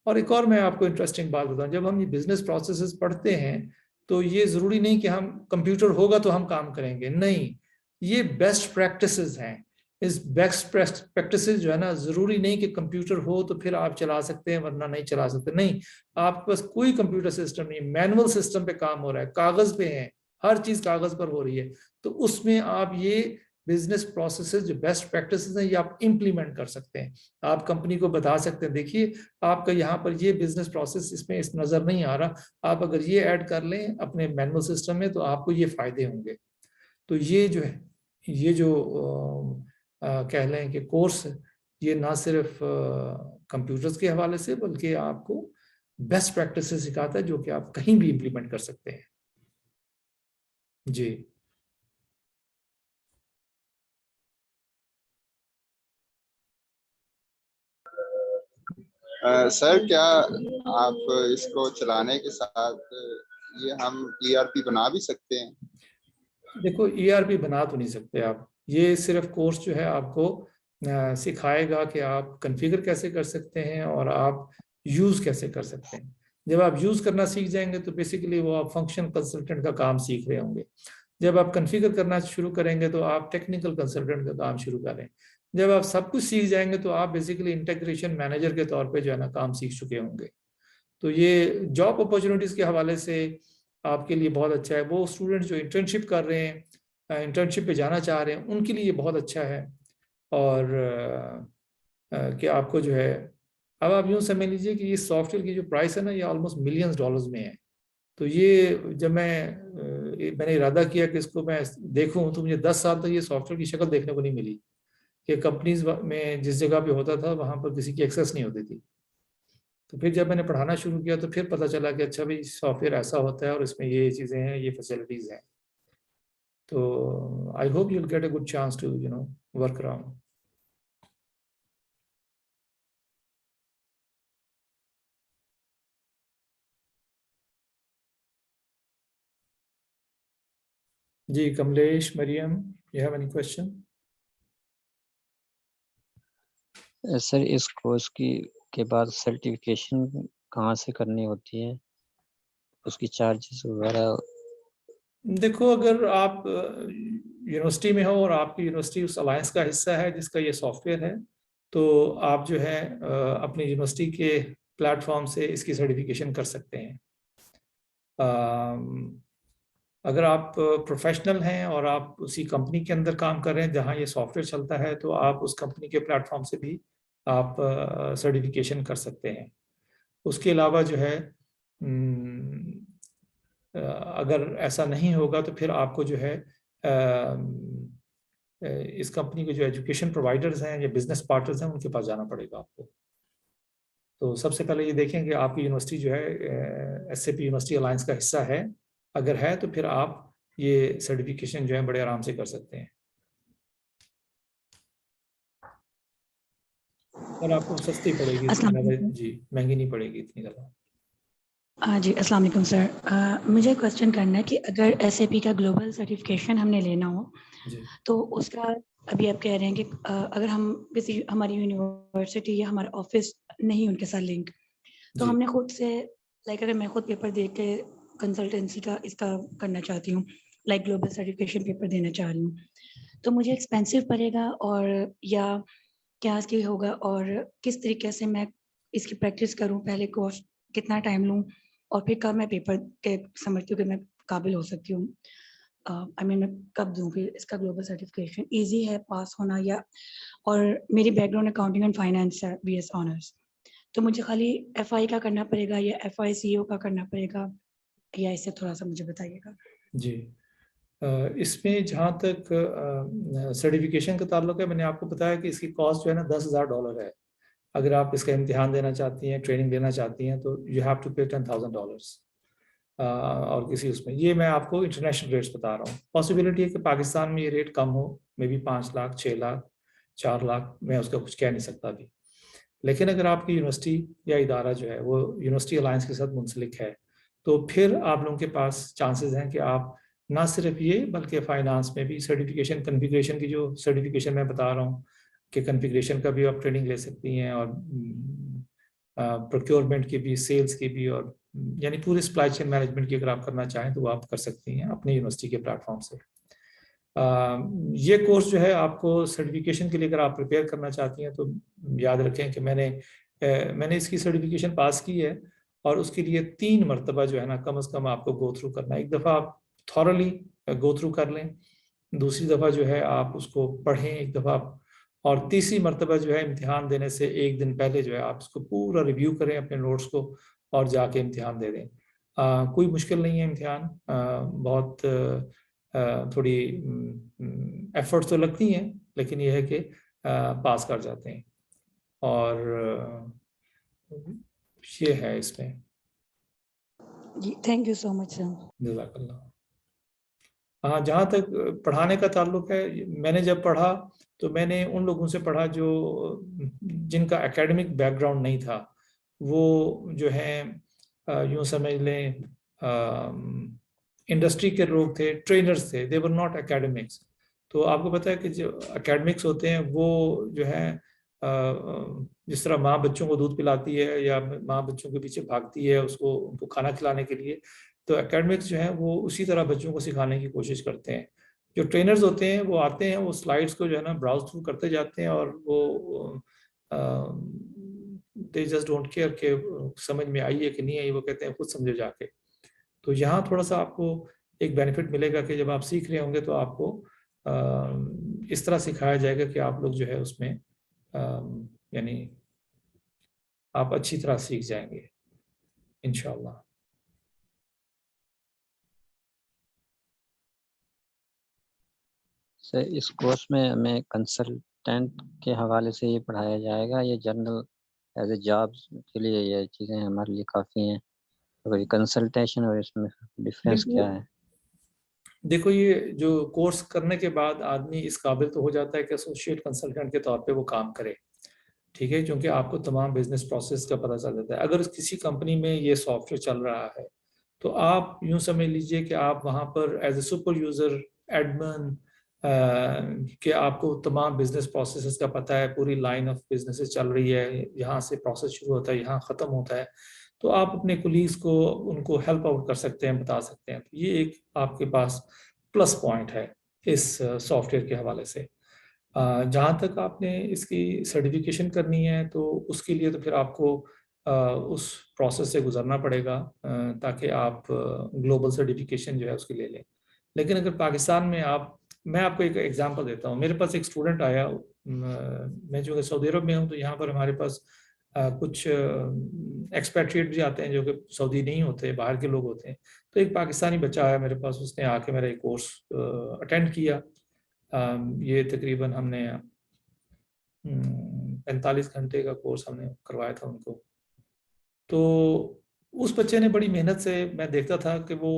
A: और एक और मैं आपको इंटरेस्टिंग बात बताऊं, जब हम ये बिजनेस प्रोसेसेस पढ़ते हैं तो ये ज़रूरी नहीं कि हम कंप्यूटर होगा तो हम काम करेंगे, नहीं, ये बेस्ट प्रैक्टिसेस हैं। इस बेस्ट प्रैक्टिसेस जो है ना, ज़रूरी नहीं कि कंप्यूटर हो तो फिर आप चला सकते हैं वरना नहीं चला सकते, नहीं, आपके पास कोई कंप्यूटर सिस्टम नहीं, मैनुअल सिस्टम पे काम हो रहा है, कागज़ पे है, हर चीज़ कागज़ पर हो रही है, तो उसमें आप ये बिजनेस प्रोसेसेस जो बेस्ट प्रैक्टिसेस हैं ये आप इम्प्लीमेंट कर सकते हैं। आप कंपनी को बता सकते हैं, देखिए आपका यहाँ पर ये बिजनेस प्रोसेस इसमें इस नज़र नहीं आ रहा, आप अगर ये ऐड कर लें अपने मैनुअल सिस्टम में तो आपको ये फायदे होंगे। तो ये जो है, ये जो कह लें कि कोर्स, ये ना सिर्फ कंप्यूटर्स के हवाले से बल्कि आपको बेस्ट प्रैक्टिसेस सिखाता है जो कि आप कहीं भी इम्प्लीमेंट कर सकते हैं। जी,
B: सर क्या आप इसको चलाने के साथ ये हम ERP बना भी सकते हैं?
A: देखो ERP बना तो नहीं सकते आप, ये सिर्फ कोर्स जो है आपको सिखाएगा कि आप कॉन्फ़िगर कैसे कर सकते हैं और आप यूज़ कैसे कर सकते हैं। जब आप यूज़ करना सीख जाएंगे तो बेसिकली वो आप फंक्शन कंसल्टेंट का काम सीख रहे होंगे। जब आप कॉन्फ़िगर करना शुरू करेंगे तो आप टेक्निकल कंसल्टेंट का काम शुरू करें। जब आप सब कुछ सीख जाएंगे तो आप बेसिकली इंटीग्रेशन मैनेजर के तौर पे जो है ना काम सीख चुके होंगे। तो ये जॉब अपॉर्चुनिटीज़ के हवाले से आपके लिए बहुत अच्छा है। वो स्टूडेंट जो इंटर्नशिप कर रहे हैं, इंटर्नशिप पे जाना चाह रहे हैं, उनके लिए बहुत अच्छा है। और कि आपको जो है, अब आप यूँ समझ लीजिए कि ये सॉफ्टवेयर की जो प्राइस है ना ये ऑलमोस्ट मिलियंस डॉलर्स में है। तो ये जब मैंने इरादा किया कि इसको मैं देखूं तो मुझे 10 साल तक ये सॉफ्टवेयर की शक्ल देखने को नहीं मिली कि कंपनीज में जिस जगह पे होता था वहाँ पर किसी की एक्सेस नहीं होती थी। तो फिर जब मैंने पढ़ाना शुरू किया तो फिर पता चला कि अच्छा भाई सॉफ्टवेयर ऐसा होता है और इसमें ये चीज़ें हैं, ये फैसिलिटीज़ हैं। तो I hope you will get a good chance to work around. जी, Kamlesh, Maryam, you have any question?
D: Sir इस कोर्स के बाद सर्टिफिकेशन कहाँ से करनी होती है, उसकी चार्जेस वगैरह?
A: देखो, अगर आप यूनिवर्सिटी में हो और आपकी यूनिवर्सिटी उस अलायंस का हिस्सा है जिसका ये सॉफ्टवेयर है, तो आप जो है अपनी यूनिवर्सिटी के प्लेटफॉर्म से इसकी सर्टिफिकेशन कर सकते हैं। अगर आप प्रोफेशनल हैं और आप उसी कंपनी के अंदर काम कर रहे हैं जहां ये सॉफ्टवेयर चलता है तो आप उस कंपनी के प्लेटफॉर्म से भी आप सर्टिफिकेशन कर सकते हैं। उसके अलावा जो है अगर ऐसा नहीं होगा तो फिर आपको जो है इस कंपनी के जो एजुकेशन प्रोवाइडर्स हैं या बिजनेस पार्टनर्स हैं उनके पास जाना पड़ेगा आपको। तो सबसे पहले ये देखें कि आपकी यूनिवर्सिटी जो है SAP यूनिवर्सिटी अलायंस का हिस्सा है। अगर है तो फिर आप ये सर्टिफिकेशन जो है बड़े आराम से कर सकते हैं और आपको सस्ती पड़ेगी,
C: अस्सलाम
A: ज़्यादा
C: वालेकुम।
A: जी महंगी नहीं पड़ेगी इतनी ज़्यादा।
C: जी अस्सलाम वालेकुम सर। मुझे क्वेश्चन करना है कि अगर SAP का ग्लोबल सर्टिफिकेशन हमने लेना हो
A: जी
C: तो उसका, अभी आप कह रहे हैं कि अगर हम किसी हमारी यूनिवर्सिटी या हमारा ऑफिस नहीं उनके साथ लिंक, तो
A: जी
C: हमने खुद से, लाइक अगर मैं खुद पेपर दे के कंसल्टेंसी का इसका करना चाहती हूँ, लाइक ग्लोबल सर्टिफिकेशन पेपर देना चाह रही हूँ, तो मुझे एक्सपेंसिव पड़ेगा और या क्या इसकी होगा, और किस तरीके से मैं इसकी प्रैक्टिस करूँ, पहले कोर्स कितना टाइम लूँ और फिर कब मैं पेपर के समझती हूँ कि मैं काबिल हो सकती हूँ, आई मीन मैं कब दूँ फिर इसका ग्लोबल सर्टिफिकेशन? ईजी है पास होना, या और मेरी बैकग्राउंड अकाउंटिंग एंड फाइनेंस है, BS ऑनर्स, तो मुझे खाली FI का करना पड़ेगा या FI CO का करना पड़ेगा, या इससे थोड़ा सा मुझे बताइएगा।
A: जी इसमें जहाँ तक सर्टिफिकेशन का ताल्लुक है, मैंने आपको बताया कि इसकी कॉस्ट जो है ना $10,000 है। अगर आप इसका इम्तिहान देना चाहती हैं, ट्रेनिंग देना चाहती हैं, तो यू हैव टू पे $10,000 और किसी उसमें, ये मैं आपको इंटरनेशनल रेट्स बता रहा हूँ। पॉसिबिलिटी है कि पाकिस्तान में ये रेट कम हो, मे बी 5 लाख, 6 लाख, 4 लाख, मैं उसका कुछ कह नहीं सकता अभी। लेकिन अगर आपकी यूनिवर्सिटी या इदारा जो है वो यूनिवर्सिटी अलायंस के साथ मुंसलिक है, तो फिर आप लोगों के पास चांसेस हैं कि आप ना सिर्फ ये बल्कि फाइनेंस में भी सर्टिफिकेशन, कन्फिग्रेशन की जो सर्टिफिकेशन मैं बता रहा हूँ कि कन्फिग्रेशन का भी आप ट्रेनिंग ले सकती हैं, और प्रोक्योरमेंट की भी, सेल्स की भी, और यानी पूरे सप्लाई चेन मैनेजमेंट की अगर आप करना चाहें तो वो आप कर सकती हैं अपनी यूनिवर्सिटी के प्लेटफॉर्म से। ये कोर्स जो है आपको सर्टिफिकेशन के लिए अगर आप प्रिपेयर करना चाहती हैं तो याद रखें कि मैंने इसकी सर्टिफिकेशन पास की है, और उसके लिए 3 मरतबा जो है ना कम से कम आपको गो थ्रू करना है। एक दफ़ा आप थॉरली गो थ्रू कर लें, दूसरी दफ़ा जो है आप उसको पढ़ें एक दफ़ा, और तीसरी मरतबा जो है इम्तिहान देने से एक दिन पहले जो है आप उसको पूरा रिव्यू करें अपने नोट्स को, और जाके इम्तिहान दे दें। कोई मुश्किल नहीं है इम्तिहान, बहुत थोड़ी एफर्ट तो लगती हैं, लेकिन यह है कि पास कर जाते हैं, और ये है इसमें।
C: जी thank you so much sir.
A: जज़ाकल्लाह। हाँ, जहाँ तक पढ़ाने का ताल्लुक है, मैंने जब पढ़ा तो मैंने उन लोगों से पढ़ा जो जिनका एकेडमिक बैकग्राउंड नहीं था, वो जो है यूँ समझ लें इंडस्ट्री के लोग थे, ट्रेनर्स थे, दे वर नॉट एकेडमिक्स। तो आपको पता है कि जो एकेडमिक्स होते हैं वो जो है जिस तरह माँ बच्चों को दूध पिलाती है या माँ बच्चों के पीछे भागती है उसको उनको खाना खिलाने के लिए, तो एकेडमिक्स जो है वो उसी तरह बच्चों को सिखाने की कोशिश करते हैं। जो ट्रेनर्स होते हैं वो आते हैं, वो स्लाइड्स को जो है ना ब्राउज थ्रू करते जाते हैं, और वो दे जस्ट डोंट केयर कि समझ में आई है कि नहीं आई, वो कहते हैं खुद समझो जाके। तो यहाँ थोड़ा सा आपको एक बेनिफिट मिलेगा कि जब आप सीख रहे होंगे तो आपको इस तरह सिखाया जाएगा कि आप लोग जो है उसमें यानी आप अच्छी तरह सीख जाएंगे इंशाल्लाह।
D: सर इस कोर्स में हमें कंसल्टेंट के हवाले से ये पढ़ाया जाएगा, ये जनरल एज ए जॉब्स के लिए ये चीज़ें हमारे लिए काफ़ी हैं, तो ये कंसल्टेशन और इसमें डिफरेंस क्या है?
A: देखो ये जो कोर्स करने के बाद आदमी इस काबिल तो हो जाता है कि एसोसिएट कंसल्टेंट के तौर पे वो काम करे, ठीक है, क्योंकि आपको तमाम बिजनेस प्रोसेस का पता चल जाता है। अगर किसी कंपनी में ये सॉफ्टवेयर चल रहा है तो आप यूं समझ लीजिए कि आप वहाँ पर as a super user admin कि आपको तमाम बिजनेस प्रोसेसेस का पता है, पूरी लाइन ऑफ बिजनेसेस चल रही है, यहाँ से प्रोसेस शुरू होता है यहाँ ख़त्म होता है, तो आप अपने कुलीग्स को उनको हेल्प आउट कर सकते हैं, बता सकते हैं। तो ये एक आपके पास प्लस पॉइंट है इस सॉफ्टवेयर के हवाले से। जहाँ तक आपने इसकी सर्टिफिकेशन करनी है तो उसके लिए तो फिर आपको उस प्रोसेस से गुजरना पड़ेगा ताकि आप ग्लोबल सर्टिफिकेशन जो है उसकी ले लें। लेकिन अगर पाकिस्तान में मैं आपको एक एग्जांपल देता हूँ। मेरे पास एक स्टूडेंट आया, मैं जो सऊदी अरब में हूँ, तो यहाँ पर हमारे पास कुछ एक्सपेट्रिएट भी आते हैं जो कि सऊदी नहीं होते, बाहर के लोग होते हैं। तो एक पाकिस्तानी बच्चा आया मेरे पास, उसने आके मेरा एक कोर्स अटेंड किया। ये तकरीबन हमने 45 घंटे का कोर्स हमने करवाया था उनको। तो उस बच्चे ने बड़ी मेहनत से, मैं देखता था कि वो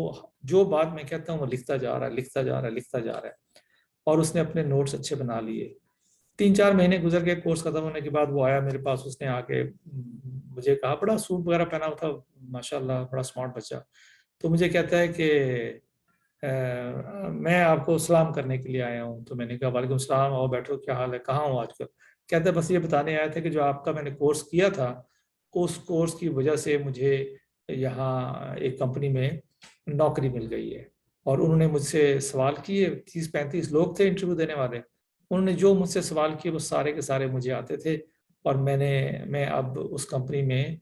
A: जो बात मैं कहता हूँ वो लिखता जा रहा है, लिखता जा रहा है, लिखता जा रहा है, और उसने अपने नोट्स अच्छे बना लिए। 3-4 महीने गुजर गए कोर्स खत्म होने के बाद, वो आया मेरे पास, उसने आके मुझे कहा, बड़ा सूट वगैरह पहना हुआ था, माशाल्लाह बड़ा स्मार्ट बच्चा। तो मुझे कहता है कि मैं आपको सलाम करने के लिए आया हूँ। तो मैंने कहा वालेकुम सलाम, आओ बैठो, क्या हाल है, कहाँ हो आजकल? कहता है बस ये बताने आया था कि जो आपका मैंने कोर्स किया था, उस कोर्स की वजह से मुझे यहाँ एक कंपनी में नौकरी मिल गई है। और उन्होंने मुझसे सवाल किए, 30-35 लोग थे इंटरव्यू देने वाले, उन्होंने जो मुझसे सवाल किए वो सारे के सारे मुझे आते थे। और मैं अब उस कंपनी में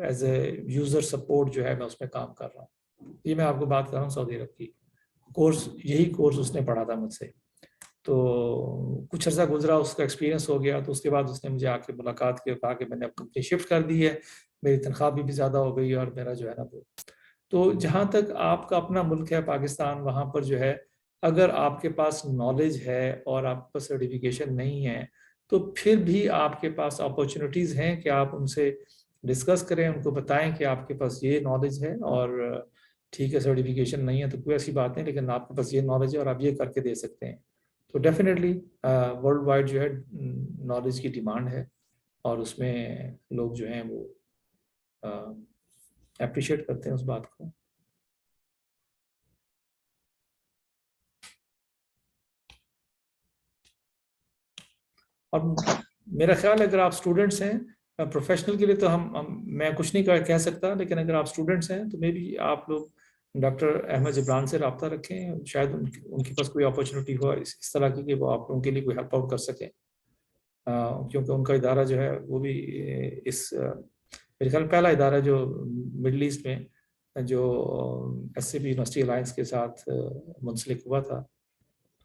A: एज ए यूज़र सपोर्ट जो है मैं उसमें काम कर रहा हूँ। ये मैं आपको बात कर रहा हूँ सऊदी अरब की। कोर्स, यही कोर्स उसने पढ़ा था मुझसे। तो कुछ अर्सा गुजरा, उसका एक्सपीरियंस हो गया, तो उसके बाद उसने मुझे आके मुलाकात की, कहा कि मैंने अब कंपनी शिफ्ट कर दी है, मेरी तनख्वाह भी ज़्यादा हो गई और मेरा जो है ना वो। तो जहाँ तक आपका अपना मुल्क है पाकिस्तान, वहाँ पर जो है अगर आपके पास नॉलेज है और आपके पास सर्टिफिकेशन नहीं है, तो फिर भी आपके पास अपॉर्चुनिटीज़ हैं कि आप उनसे डिस्कस करें, उनको बताएं कि आपके पास ये नॉलेज है, और ठीक है सर्टिफिकेशन नहीं है तो कोई ऐसी बात नहीं, लेकिन आपके पास ये नॉलेज है और आप ये करके दे सकते हैं। तो डेफिनेटली वर्ल्ड वाइड जो है नॉलेज की डिमांड है, और उसमें लोग जो हैं वो अप्रिशिएट करते हैं उस बात को। और मेरा ख्याल है अगर आप स्टूडेंट्स हैं, प्रोफेशनल के लिए तो मैं कुछ नहीं कह सकता, लेकिन अगर आप स्टूडेंट्स हैं तो मे बी आप लोग डॉक्टर अहमद जबरान से रब्ता रखें, शायद उनके पास कोई अपॉर्चुनिटी हो इस तरह की कि वो आप लोगों के लिए कोई हेल्प आउट कर सकें। क्योंकि उनका इदारा जो है वो भी इस मेरे ख्याल पहला इदारा जो मिडल ईस्ट में जो SCP यूनिवर्सिटी अलायंस के साथ मुंसलिक हुआ था।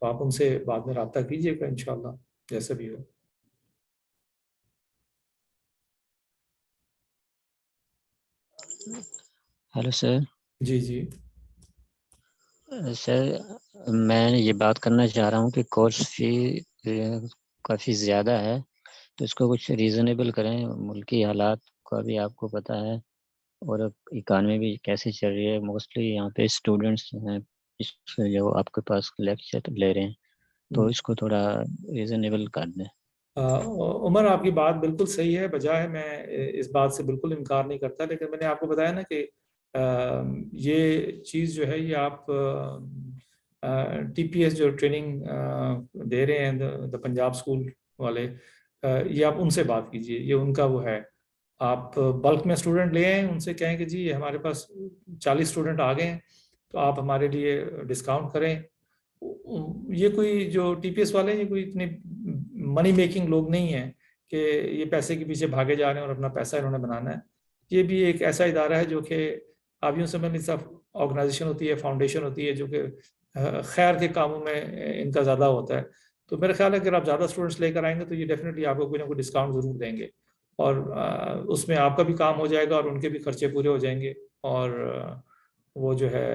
A: तो आप उनसे बाद में रब्ता कीजिएगा इंशाल्लाह, जैसे भी हो।
D: Hello sir.
A: जी जी।
D: सर मैं ये बात करना चाह रहा हूँ कि कोर्स फी काफ़ी ज़्यादा है, तो इसको कुछ रीज़नेबल करें। मुल्की हालात का भी आपको पता है, और अब इकानमी भी कैसे चल रही है। मोस्टली यहाँ पे स्टूडेंट्स हैं इस जो आपके पास लेक्चर ले रहे हैं, तो इसको थोड़ा रीज़नेबल कर दें।
A: उमर आपकी बात बिल्कुल सही है, बजाय मैं इस बात से बिल्कुल इनकार नहीं करता, लेकिन मैंने आपको बताया ना कि ये चीज़ जो है ये आप TPS जो ट्रेनिंग दे रहे हैं द पंजाब स्कूल वाले, ये आप उनसे बात कीजिए, ये उनका वो है। आप बल्क में स्टूडेंट ले आए, उनसे कहें कि जी हमारे पास 40 स्टूडेंट आ गए हैं, तो आप हमारे लिए डिस्काउंट करें। ये कोई जो TPS वाले हैं, ये कोई इतने मनी मेकिंग लोग नहीं हैं कि ये पैसे के पीछे भागे जा रहे हैं और अपना पैसा इन्होंने बनाना है। ये भी एक ऐसा इदारा है जो कि आप यूँ समझ सब ऑर्गेनाइजेशन होती है, फाउंडेशन होती है, जो कि खैर के कामों में इनका ज़्यादा होता है। तो मेरा ख्याल है कि अगर आप ज़्यादा स्टूडेंट्स लेकर आएंगे तो ये डेफिनेटली आपको कोई ना कोई डिस्काउंट ज़रूर देंगे, और उसमें आपका भी काम हो जाएगा और उनके भी खर्चे पूरे हो जाएंगे। और वो जो है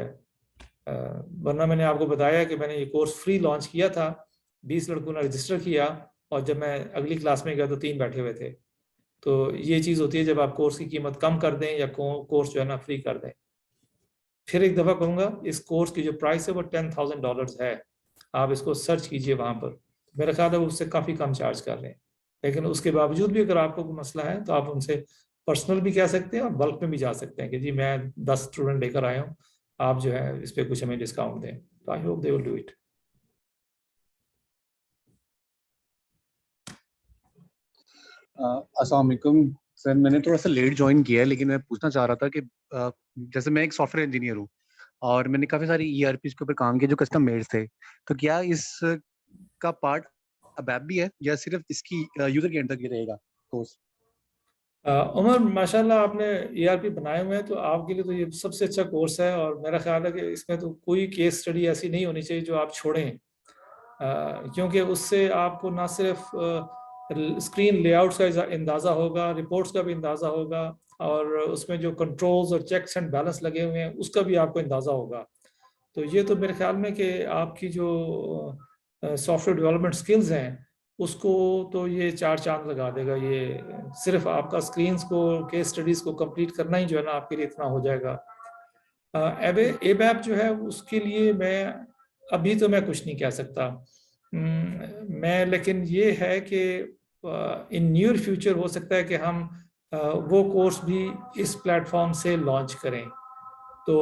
A: वरना मैंने आपको बताया कि मैंने ये कोर्स फ्री लॉन्च किया था, 20 लड़कों ने रजिस्टर किया, और जब मैं अगली क्लास में गया तो 3 बैठे हुए थे। तो ये चीज़ होती है जब आप कोर्स की कीमत कम कर दें या कोर्स जो है ना फ्री कर दें। फिर एक दफ़ा कहूँगा, इस कोर्स की जो प्राइस है वो $10,000 है। आप इसको सर्च कीजिए वहाँ पर, मेरा ख्याल है वो उससे काफ़ी कम चार्ज कर रहे हैं। लेकिन उसके बावजूद भी अगर आपको कोई मसला है तो आप उनसे पर्सनल भी कह सकते हैं और बल्क में भी जा सकते हैं कि जी मैं 10 स्टूडेंट लेकर आया हूँ, आप जो है इस पर कुछ हमें डिस्काउंट दें। तो I hope they will do it.
E: अस्सलाम वालेकुम सर, मैंने थोड़ा सा लेट ज्वाइन किया है, लेकिन मैं पूछना चाह रहा था कि जैसे मैं एक सॉफ्टवेयर इंजीनियर हूँ और मैंने काफ़ी सारी ERPs के ऊपर काम किया जो कस्टम मेड थे, तो क्या इस का पार्ट अबैप भी है या सिर्फ इसकी यूजर के एंड तक ही रहेगा कोर्स?
A: उमर माशाल्लाह आपने ERP बनाए हुए हैं, तो आपके लिए तो ये सबसे अच्छा कोर्स है, और मेरा ख्याल है कि इसमें तो कोई केस स्टडी ऐसी नहीं होनी चाहिए जो आप छोड़ें, क्योंकि उससे आपको ना सिर्फ स्क्रीन लेआउट्स का अंदाज़ा होगा, रिपोर्ट्स का भी अंदाज़ा होगा, और उसमें जो कंट्रोल्स और चेक्स एंड बैलेंस लगे हुए हैं उसका भी आपको अंदाज़ा होगा। तो ये तो मेरे ख्याल में कि आपकी जो सॉफ्टवेयर डेवलपमेंट स्किल्स हैं उसको तो ये 4 चांद लगा देगा। ये सिर्फ आपका स्क्रीन्स को, केस स्टडीज को कंप्लीट करना ही जो है ना आपके लिए इतना हो जाएगा। एबैप जो है उसके लिए मैं अभी तो मैं कुछ नहीं कह सकता। मैं लेकिन ये है कि इन नियर फ्यूचर हो सकता है कि हम वो कोर्स भी इस प्लेटफॉर्म से लॉन्च करें। तो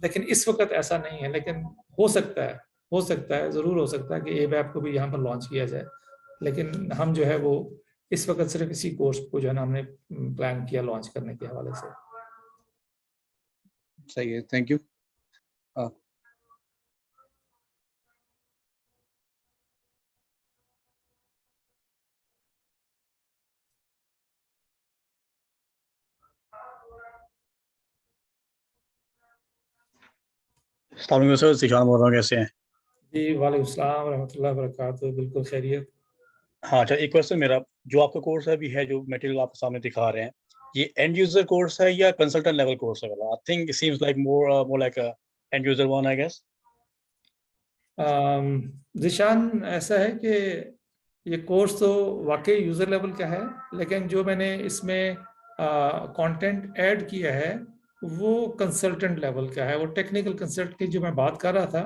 A: लेकिन इस वक्त ऐसा नहीं है, लेकिन हो सकता है, ज़रूर हो सकता है कि एबैप को भी यहाँ पर लॉन्च किया जाए। लेकिन हम जो है वो इस वक्त सिर्फ इसी कोर्स को जो है ना हमने प्लान किया लॉन्च करने के हवाले से।
E: सही है, थैंक यू।
F: सर जिशान बोल रहा हूँ, कैसे हैं?
A: जी वालेकुम सलाम रहमतुल्लाहि व बरकातहू, बिल्कुल खैरियत।
F: हाँ अच्छा, एक क्वेश्चन मेरा, जो आपका कोर्स अभी है, जो मटेरियल आपके सामने दिखा रहे हैं, ये एंड यूजर कोर्स है या कंसल्टेंट लेवल कोर्स है? I think it seems like more like a end user one, I guess.
A: Zeeshan, ऐसा है कि ये कोर्स तो वाकई यूज़र लेवल का है, लेकिन जो मैंने इसमें कंटेंट ऐड किया है वो कंसल्टेंट लेवल का है। वो टेक्निकल कंसल्ट की जो मैं बात कर रहा था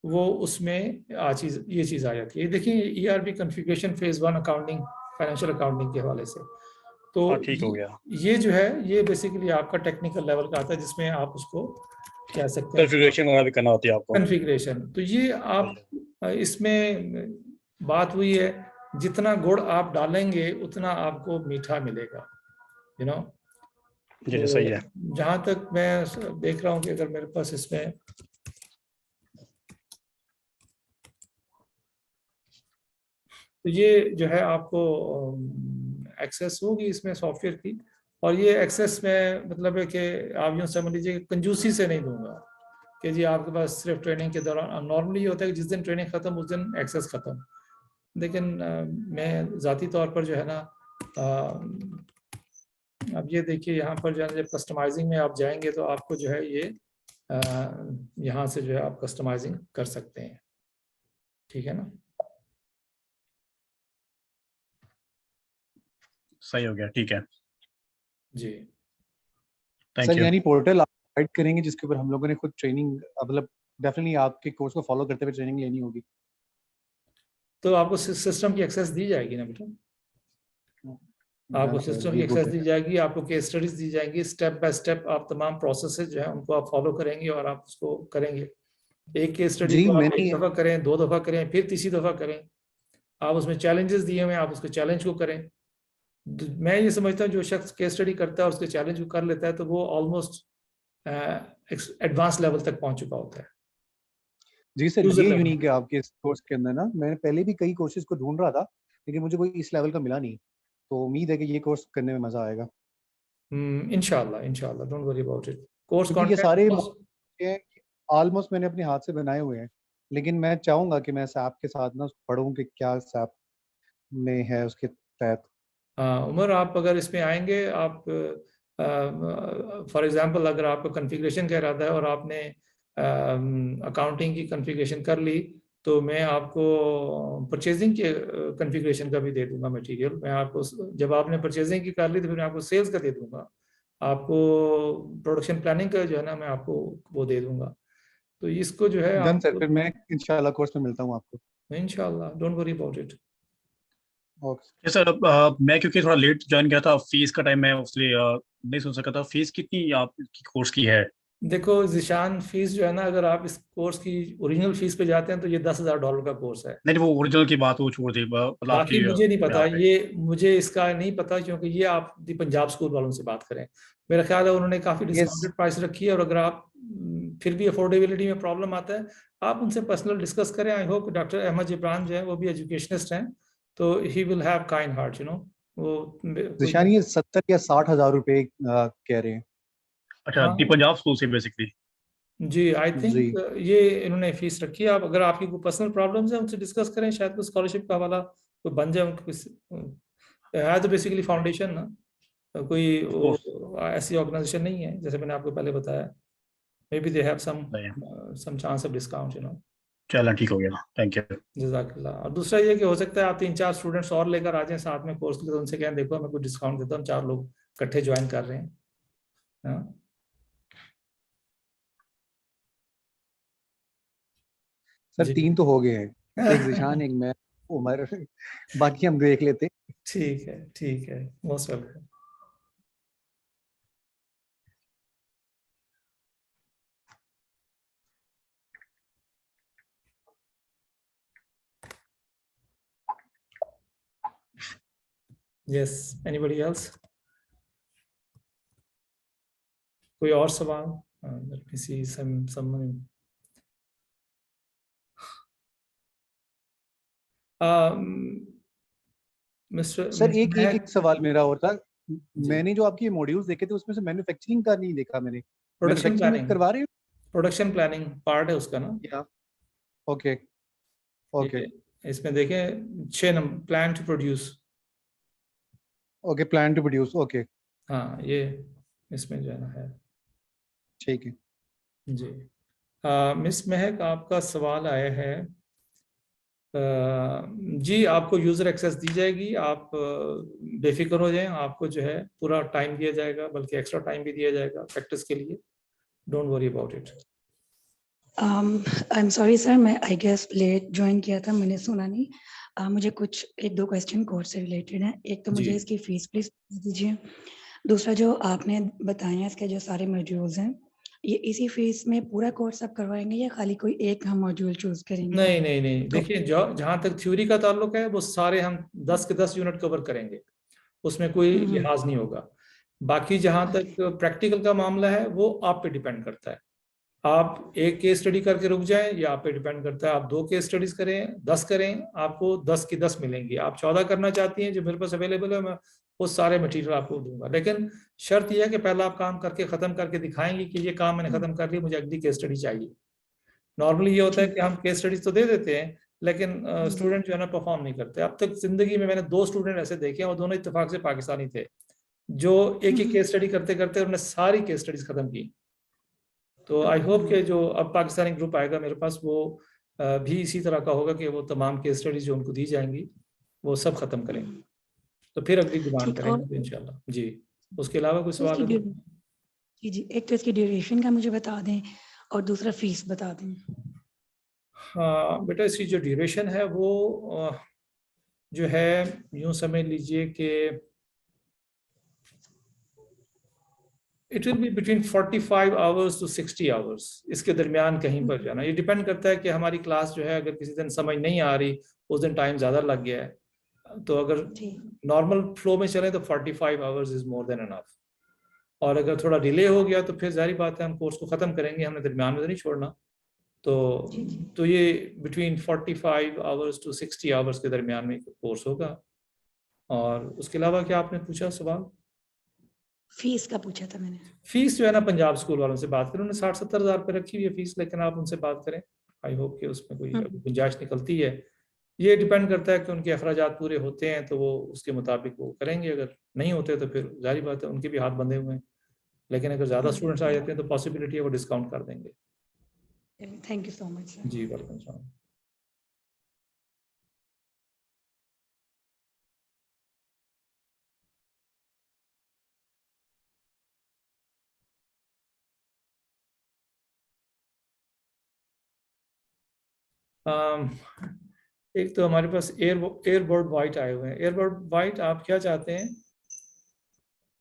A: वो उसमें ये चीज़ आ जाती है। देखिए ERP configuration phase 1 accounting, financial accounting के हवाले से। तो
F: हाँ ठीक हो गया।
A: ये जो है ये बेसिकली आपका टेक्निकल लेवल का आता है, जिसमें आप उसको कह सकते हैं
F: कॉन्फ़िगरेशन वगैरह भी करना होती है आपको?
A: कॉन्फ़िगरेशन। तो ये आप इसमें बात हुई है, जितना गुड़ आप डालेंगे उतना आपको मीठा मिलेगा, यू नो।
F: जी सही है।
A: जहां तक मैं देख रहा हूँ कि अगर मेरे पास इसमें तो ये जो है आपको एक्सेस होगी इसमें सॉफ्टवेयर की, और ये एक्सेस में मतलब है कि आप यूँ समझ लीजिए कंजूसी से नहीं दूंगा कि जी आपके पास सिर्फ ट्रेनिंग के दौरान। नॉर्मली ये होता है कि जिस दिन ट्रेनिंग खत्म उस दिन एक्सेस खत्म, लेकिन मैं ज़ाती तौर पर जो है ना अब ये देखिए यहाँ पर जो है जब कस्टमाइजिंग में आप जाएंगे तो आपको जो है ये यहाँ से जो है आप कस्टमाइजिंग कर सकते हैं, ठीक है ना।
F: सही हो गया, ठीक है,
A: जी
F: थैंक
E: सर
F: यू।
E: यानी पोर्टल आप गाइड करेंगे जिसके ऊपर हम लोगों ने खुद ट्रेनिंग, मतलब डेफिनेटली आपके कोर्स को फॉलो करते हुए ट्रेनिंग लेनी होगी।
A: तो आपको सिस्टम की एक्सेस दी जाएगी ना बेटा, आपको सिस्टम की एक्सेस दी जाएगी, आपको केस स्टडीज दी जाएंगी, स्टेप बाय स्टेप आप तमाम प्रोसेसेस जो है उनको आप फॉलो करेंगे और आप उसको करेंगे। एक केस स्टडी
E: जी
A: को आप
E: मैंने
A: एक दफ़ा करें, 2 दफ़ा करें, फिर तीसरी दफ़ा करें। आप उसमें चैलेंजेस दिए हुए हैं, आप उसके चैलेंज को करें। मैं ये समझता हूँ जो शख्स केस स्टडी करता है उसके चैलेंज को कर लेता है तो वो ऑलमोस्ट एडवांस लेवल तक पहुंच चुका होता है।
E: जी सर,
A: यूजर
E: ये
A: लेवल।
E: यूनिक है आपके इस कोर्स के अंदर ना। मैंने पहले भी कई कोर्सेज को ढूंढ रहा था लेकिन मुझे कोई इस लेवल का मिला नहीं, तो उम्मीद है कि ये कोर्स करने में मजा आएगा।
A: इंशाल्लाह इंशाल्लाह, don't worry about it. Course
E: क्योंकि ये सारे
A: कंटेंट
E: ऑलमोस्ट मैंने अपने हाथ से बनाए हुए हैं, लेकिन मैं चाहूंगा कि मैं सैप के साथ ना पढ़ूं कि क्या सैप में है उसके तहत।
A: उमर, आप अगर इसमें आएंगे, आप फॉर एग्जांपल अगर आपको कॉन्फ़िगरेशन का इरादा है और आपने अकाउंटिंग की कॉन्फ़िगरेशन कर ली, तो मैं आपको परचेजिंग के कॉन्फ़िगरेशन का भी दे दूंगा मटेरियल। मैं आपको जब आपने परचेजिंग की कर ली तो फिर मैं आपको सेल्स का दे दूंगा, आपको प्रोडक्शन प्लानिंग का जो है ना मैं आपको वो दे दूंगा। तो इसको जो है
E: डन सर,
A: आपको
E: फिर मैं इंशाल्लाह कोर्स में मिलता हूँ आपको।
A: इंशाल्लाह, don't worry about it.
E: Okay
F: sir मैं क्योंकि थोड़ा लेट ज्वाइन किया था, फीस का टाइम मैं उसलिए नहीं सुन सका था। फीस कितनी आपकी कोर्स की है?
A: देखो जिशान, फीस जो है ना, अगर आप इस कोर्स की ओरिजिनल फीस पे जाते हैं तो ये $10,000 का कोर्स है।
F: नहीं, वो ओरिजिनल की बात वो छोड़ दी, मतलब
A: बाकी
F: आपकी
A: मुझे नहीं पता,
F: यहाँ पे।
A: ये मुझे इसका नहीं पता, क्योंकि ये आप दी पंजाब स्कूल वालों से बात करें। मेरा ख्याल है उन्होंने काफ़ी
E: यस
A: डिस्काउंटेड प्राइस रखी है, और अगर आप फिर भी अफोर्डेबिलिटी में प्रॉब्लम आता है आप उनसे पर्सनल डिस्कस करें। I hope doctor Ahmad Jibran जो है वो भी एजुकेशनिस्ट हैं, तो he will have kind heart, you know. वो
E: जिशान, ये 70 या 60 हजार रुपए कह रहे हैं।
F: अच्छा, दी
A: हाँ
F: पंजाब स्कूल से बेसिकली?
A: जी, आई
E: जी
A: थिंक ये इन्होंने फीस रखी है। आप अगर आपकी कोई पर्सनल प्रॉब्लम्स है उनसे डिस्कस करें, शायद कोई स्कॉलरशिप का हवाला कोई बन जाए उनको। है तो बेसिकली फाउंडेशन ना, कोई
F: ऑफ कोर्स।
A: ऐसी ऑर्गेनाइजेशन नहीं है जैसे मैंने आपको पहले बताया। Maybe they have some chance of discount, you know.
F: चलो ठीक हो गया, थैंक यू।
A: जज़ाकल्लाह। और दूसरा ये कि हो सकता है आप 3-4 स्टूडेंट्स और लेकर आ जाएं साथ में कोर्स के लिए, तो उनसे कहें देखो मैं कुछ डिस्काउंट देता हूँ, 4 लोग इकट्ठे ज्वाइन कर रहे हैं। हाँ
E: सर
A: जी
E: 3 तो हो गए हैं, एक जिशान, एक मैं, उमर, बाकी हम देख लेते।
A: ठीक है, most welcome. Yes, anybody else? कोई और सवाल? Let me see someone. Mister
E: sir एक
A: महक,
E: एक सवाल मेरा और था,
A: जी।
E: मैंने जो आपके मॉड्यूल्स देखे थे उसमें से मैन्युफैक्चरिंग का नहीं देखा मैंने।
A: प्रोडक्शन
E: मैन्युफैक्चरिंग
A: प्लानिंग,
E: करवा रहे
A: प्रोडक्शन प्लानिंग पार्ट है उसका ना।
E: हो या? ओके ओके
A: ये इसमें देखें 6 number, plan to produce.
E: Okay, plan to produce, okay
A: हाँ ये इसमें जो है ना है।
E: ठीक है।
A: जी मिस महक, आपका सवाल आया है। जी आपको यूज़र एक्सेस दी जाएगी, आप बेफिक्र हो जाएं, आपको जो है पूरा टाइम दिया जाएगा, बल्कि एक्स्ट्रा टाइम भी दिया जाएगा प्रैक्टिस के लिए। Don't worry about it.
C: I am sorry sir, मैं आई गेस लेट ज्वाइन किया था, मैंने सुना नहीं। मुझे कुछ 1-2 क्वेश्चन कोर्स से रिलेटेड है। एक तो मुझे
A: जी।
C: इसकी फीस प्लीज बता दीजिए। दूसरा जो आपने बताया है इसके जो सारे मॉड्यूल्स हैं, ये इसी फीस में पूरा कोर्स आप करवाएंगे या खाली कोई एक हम मॉड्यूल चूज करेंगे?
A: नहीं,
C: तो
A: देखिए जहाँ तक थ्योरी का ताल्लुक है वो सारे हम 10 के 10 यूनिट कवर करेंगे, उसमें कोई लिहाज नहीं होगा। बाकी जहाँ तक प्रैक्टिकल का मामला है वो आप पे डिपेंड करता है। आप एक केस स्टडी करके रुक जाएं, या आप पे डिपेंड करता है। आप 2 केस स्टडीज करें, 10 करें, आपको 10 की 10 मिलेंगी। आप 14 करना चाहती हैं, जो मेरे पास अवेलेबल है, मैं वो सारे मटेरियल आपको दूंगा। लेकिन शर्त यह है कि पहले आप काम करके खत्म करके दिखाएंगे कि ये काम मैंने खत्म कर लिया, मुझे अगली केस स्टडी चाहिए। नॉर्मली ये होता है कि हम केस स्टडीज तो दे देते हैं, लेकिन स्टूडेंट जो है ना परफॉर्म नहीं करते। अब तक जिंदगी में मैंने 2 स्टूडेंट ऐसे देखे हैं, और दोनों इत्तेफाक से पाकिस्तानी थे, जो एक ही केस स्टडी करते करते उन्होंने सारी केस स्टडीज खत्म की। तो आई होप कि जो अब पाकिस्तानी ग्रुप आएगा मेरे पास, वो भी इसी तरह का होगा कि वो तमाम केस स्टडीज जो उनको दी जाएंगी वो सब खत्म करेंगे, तो फिर अगली डिमांड
C: ठीक। और
A: करेंगे इंशाल्लाह। जी उसके अलावा कोई सवाल
C: इसकी
A: है?
C: जी, एक तो इसकी ड्यूरेशन का मुझे बता दें, और दूसरा फीस बता दें।
A: हाँ बेटा, इसकी जो ड्यूरेशन है वो जो है यूं समझ लीजिए कि it will be between 45 hours to 60 hours, इसके दरमियान कहीं पर जाना। ये डिपेंड करता है कि हमारी क्लास जो है, अगर किसी दिन समझ नहीं आ रही, उस दिन टाइम ज़्यादा लग गया है, तो अगर नॉर्मल फ्लो में चले तो 45 hours is more than enough. और अगर थोड़ा डिले हो गया तो फिर जारी बात है हम कोर्स को ख़त्म करेंगे, हमने दरमियान में तो नहीं छोड़ना। तो ये बिटवीन 45 आवर्स टू 60 आवर्स के दरमियान में कोर्स होगा। और उसके अलावा क्या आपने पूछा सवाल?
C: फीस का पूछा था मैंने।
A: फीस जो है ना, पंजाब स्कूल वालों से बात करें, उन्होंने 60-70 हज़ार रुपये रखी हुई है फीस, लेकिन आप उनसे बात करें, आई होप कि उसमें कोई गुंजाइश निकलती है। ये डिपेंड करता है कि उनके अखराजात पूरे होते हैं तो वो उसके मुताबिक वो करेंगे, अगर नहीं होते तो फिर जारी बात है उनके भी हाथ बंधे हुए हैं। लेकिन अगर ज़्यादा स्टूडेंट्स आ जाते हैं तो पॉसिबिलिटी है वो डिस्काउंट कर देंगे।
C: Thank you so much sir.
A: जी वेलकम सलाम। एक तो हमारे पास एयरबोर्ड वाइट आए हुए हैं। एयरबोर्ड वाइट आप क्या चाहते हैं?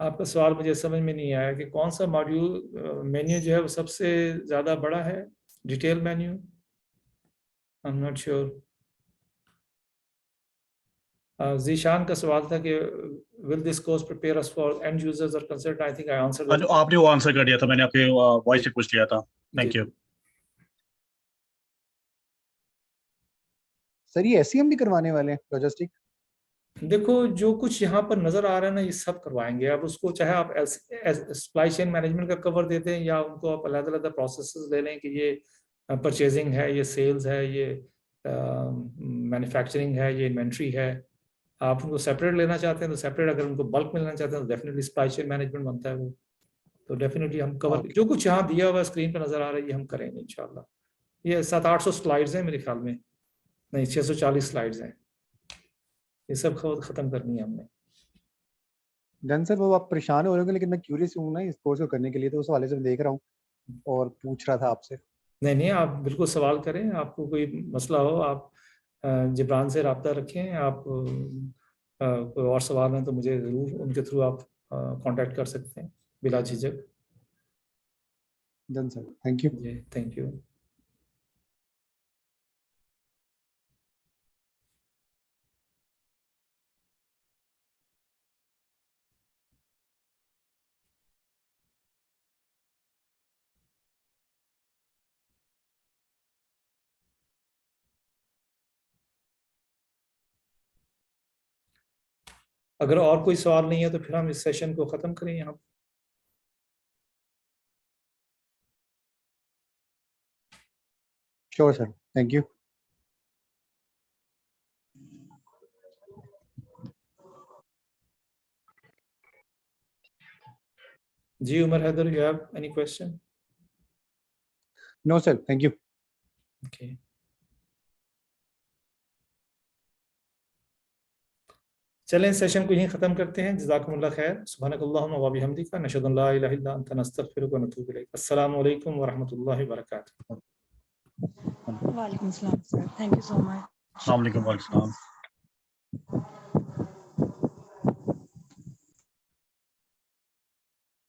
A: आपका सवाल मुझे समझ में नहीं आया कि कौन सा मॉड्यूल मेन्यू जो है वो सबसे ज़्यादा बड़ा है, detail menu. I am not sure. Zeeshan का सवाल था कि will this course prepare us for end users और consultant. I think I answered that.
F: आपने वो आंसर कर दिया था, मैंने आपके वॉइस से पूछ लिया था। Thank you.
E: सर ये एससीएम भी करवाने वाले हैं लॉजिस्टिक?
A: देखो जो कुछ यहाँ पर नजर आ रहा है ना, ये सब करवाएंगे। अब उसको चाहे आप सप्लाई चेन मैनेजमेंट का कवर देते हैं, या उनको आप अलग अलग प्रोसेसेस ले लें कि ये परचेजिंग है, ये सेल्स है, ये मैन्युफैक्चरिंग है, ये इन्वेंट्री है। आप उनको सेपरेट लेना चाहते हैं तो सेपरेट, अगर उनको बल्क में लेना चाहते हैं तो डेफिनेटली सप्लाई चेन मैनेजमेंट बनता है वो। तो डेफिनेटली हम कवर जो कुछ यहाँ दिया हुआ स्क्रीन पर नजर आ रहा है ये हम करेंगे इंशाल्लाह। ये 700-800 स्लाइड्स हैं मेरे ख्याल में, नहीं 640 स्लाइड्स हैं, ये सब खत्म करनी है हमने।
E: डन सर, वो आप परेशान हो रहे होंगे, लेकिन मैं क्यूरियस हूँ ना इस कोर्स को करने के लिए, तो उस हवाले से मैं देख रहा हूँ और पूछ रहा था आपसे।
A: नहीं नहीं, आप बिल्कुल सवाल करें, आपको कोई मसला हो आप जिब्रान से रब्ता रखें, आप कोई और सवाल हैं तो मुझे ज़रूर उनके थ्रू आप कांटेक्ट कर सकते हैं बिला झिझक।
E: Done sir, thank you.
A: जी थैंक यू। अगर और कोई सवाल नहीं है तो फिर हम इस सेशन को ख़त्म करें यहाँ।
E: Sure sir, thank you.
A: जी Umar Haider, you have any question?
E: No sir, thank you.
A: Okay. चलें सेशन को यहीं ख़त्म करते हैं। जज़ाकुमुल्लाह खैर। सुब्हानकल्लाहुम्मा व बिहम्दिका नशहदु अन ला इलाहा इल्ला अंता नस्तगफिरुका व नतूबु इलैक। अस्सलामु अलैकुम व रहमतुल्लाहि व बरकातुहू।
C: वालेकुम सलाम sir, thank you so much.
F: अस्सलाम वालेकुम।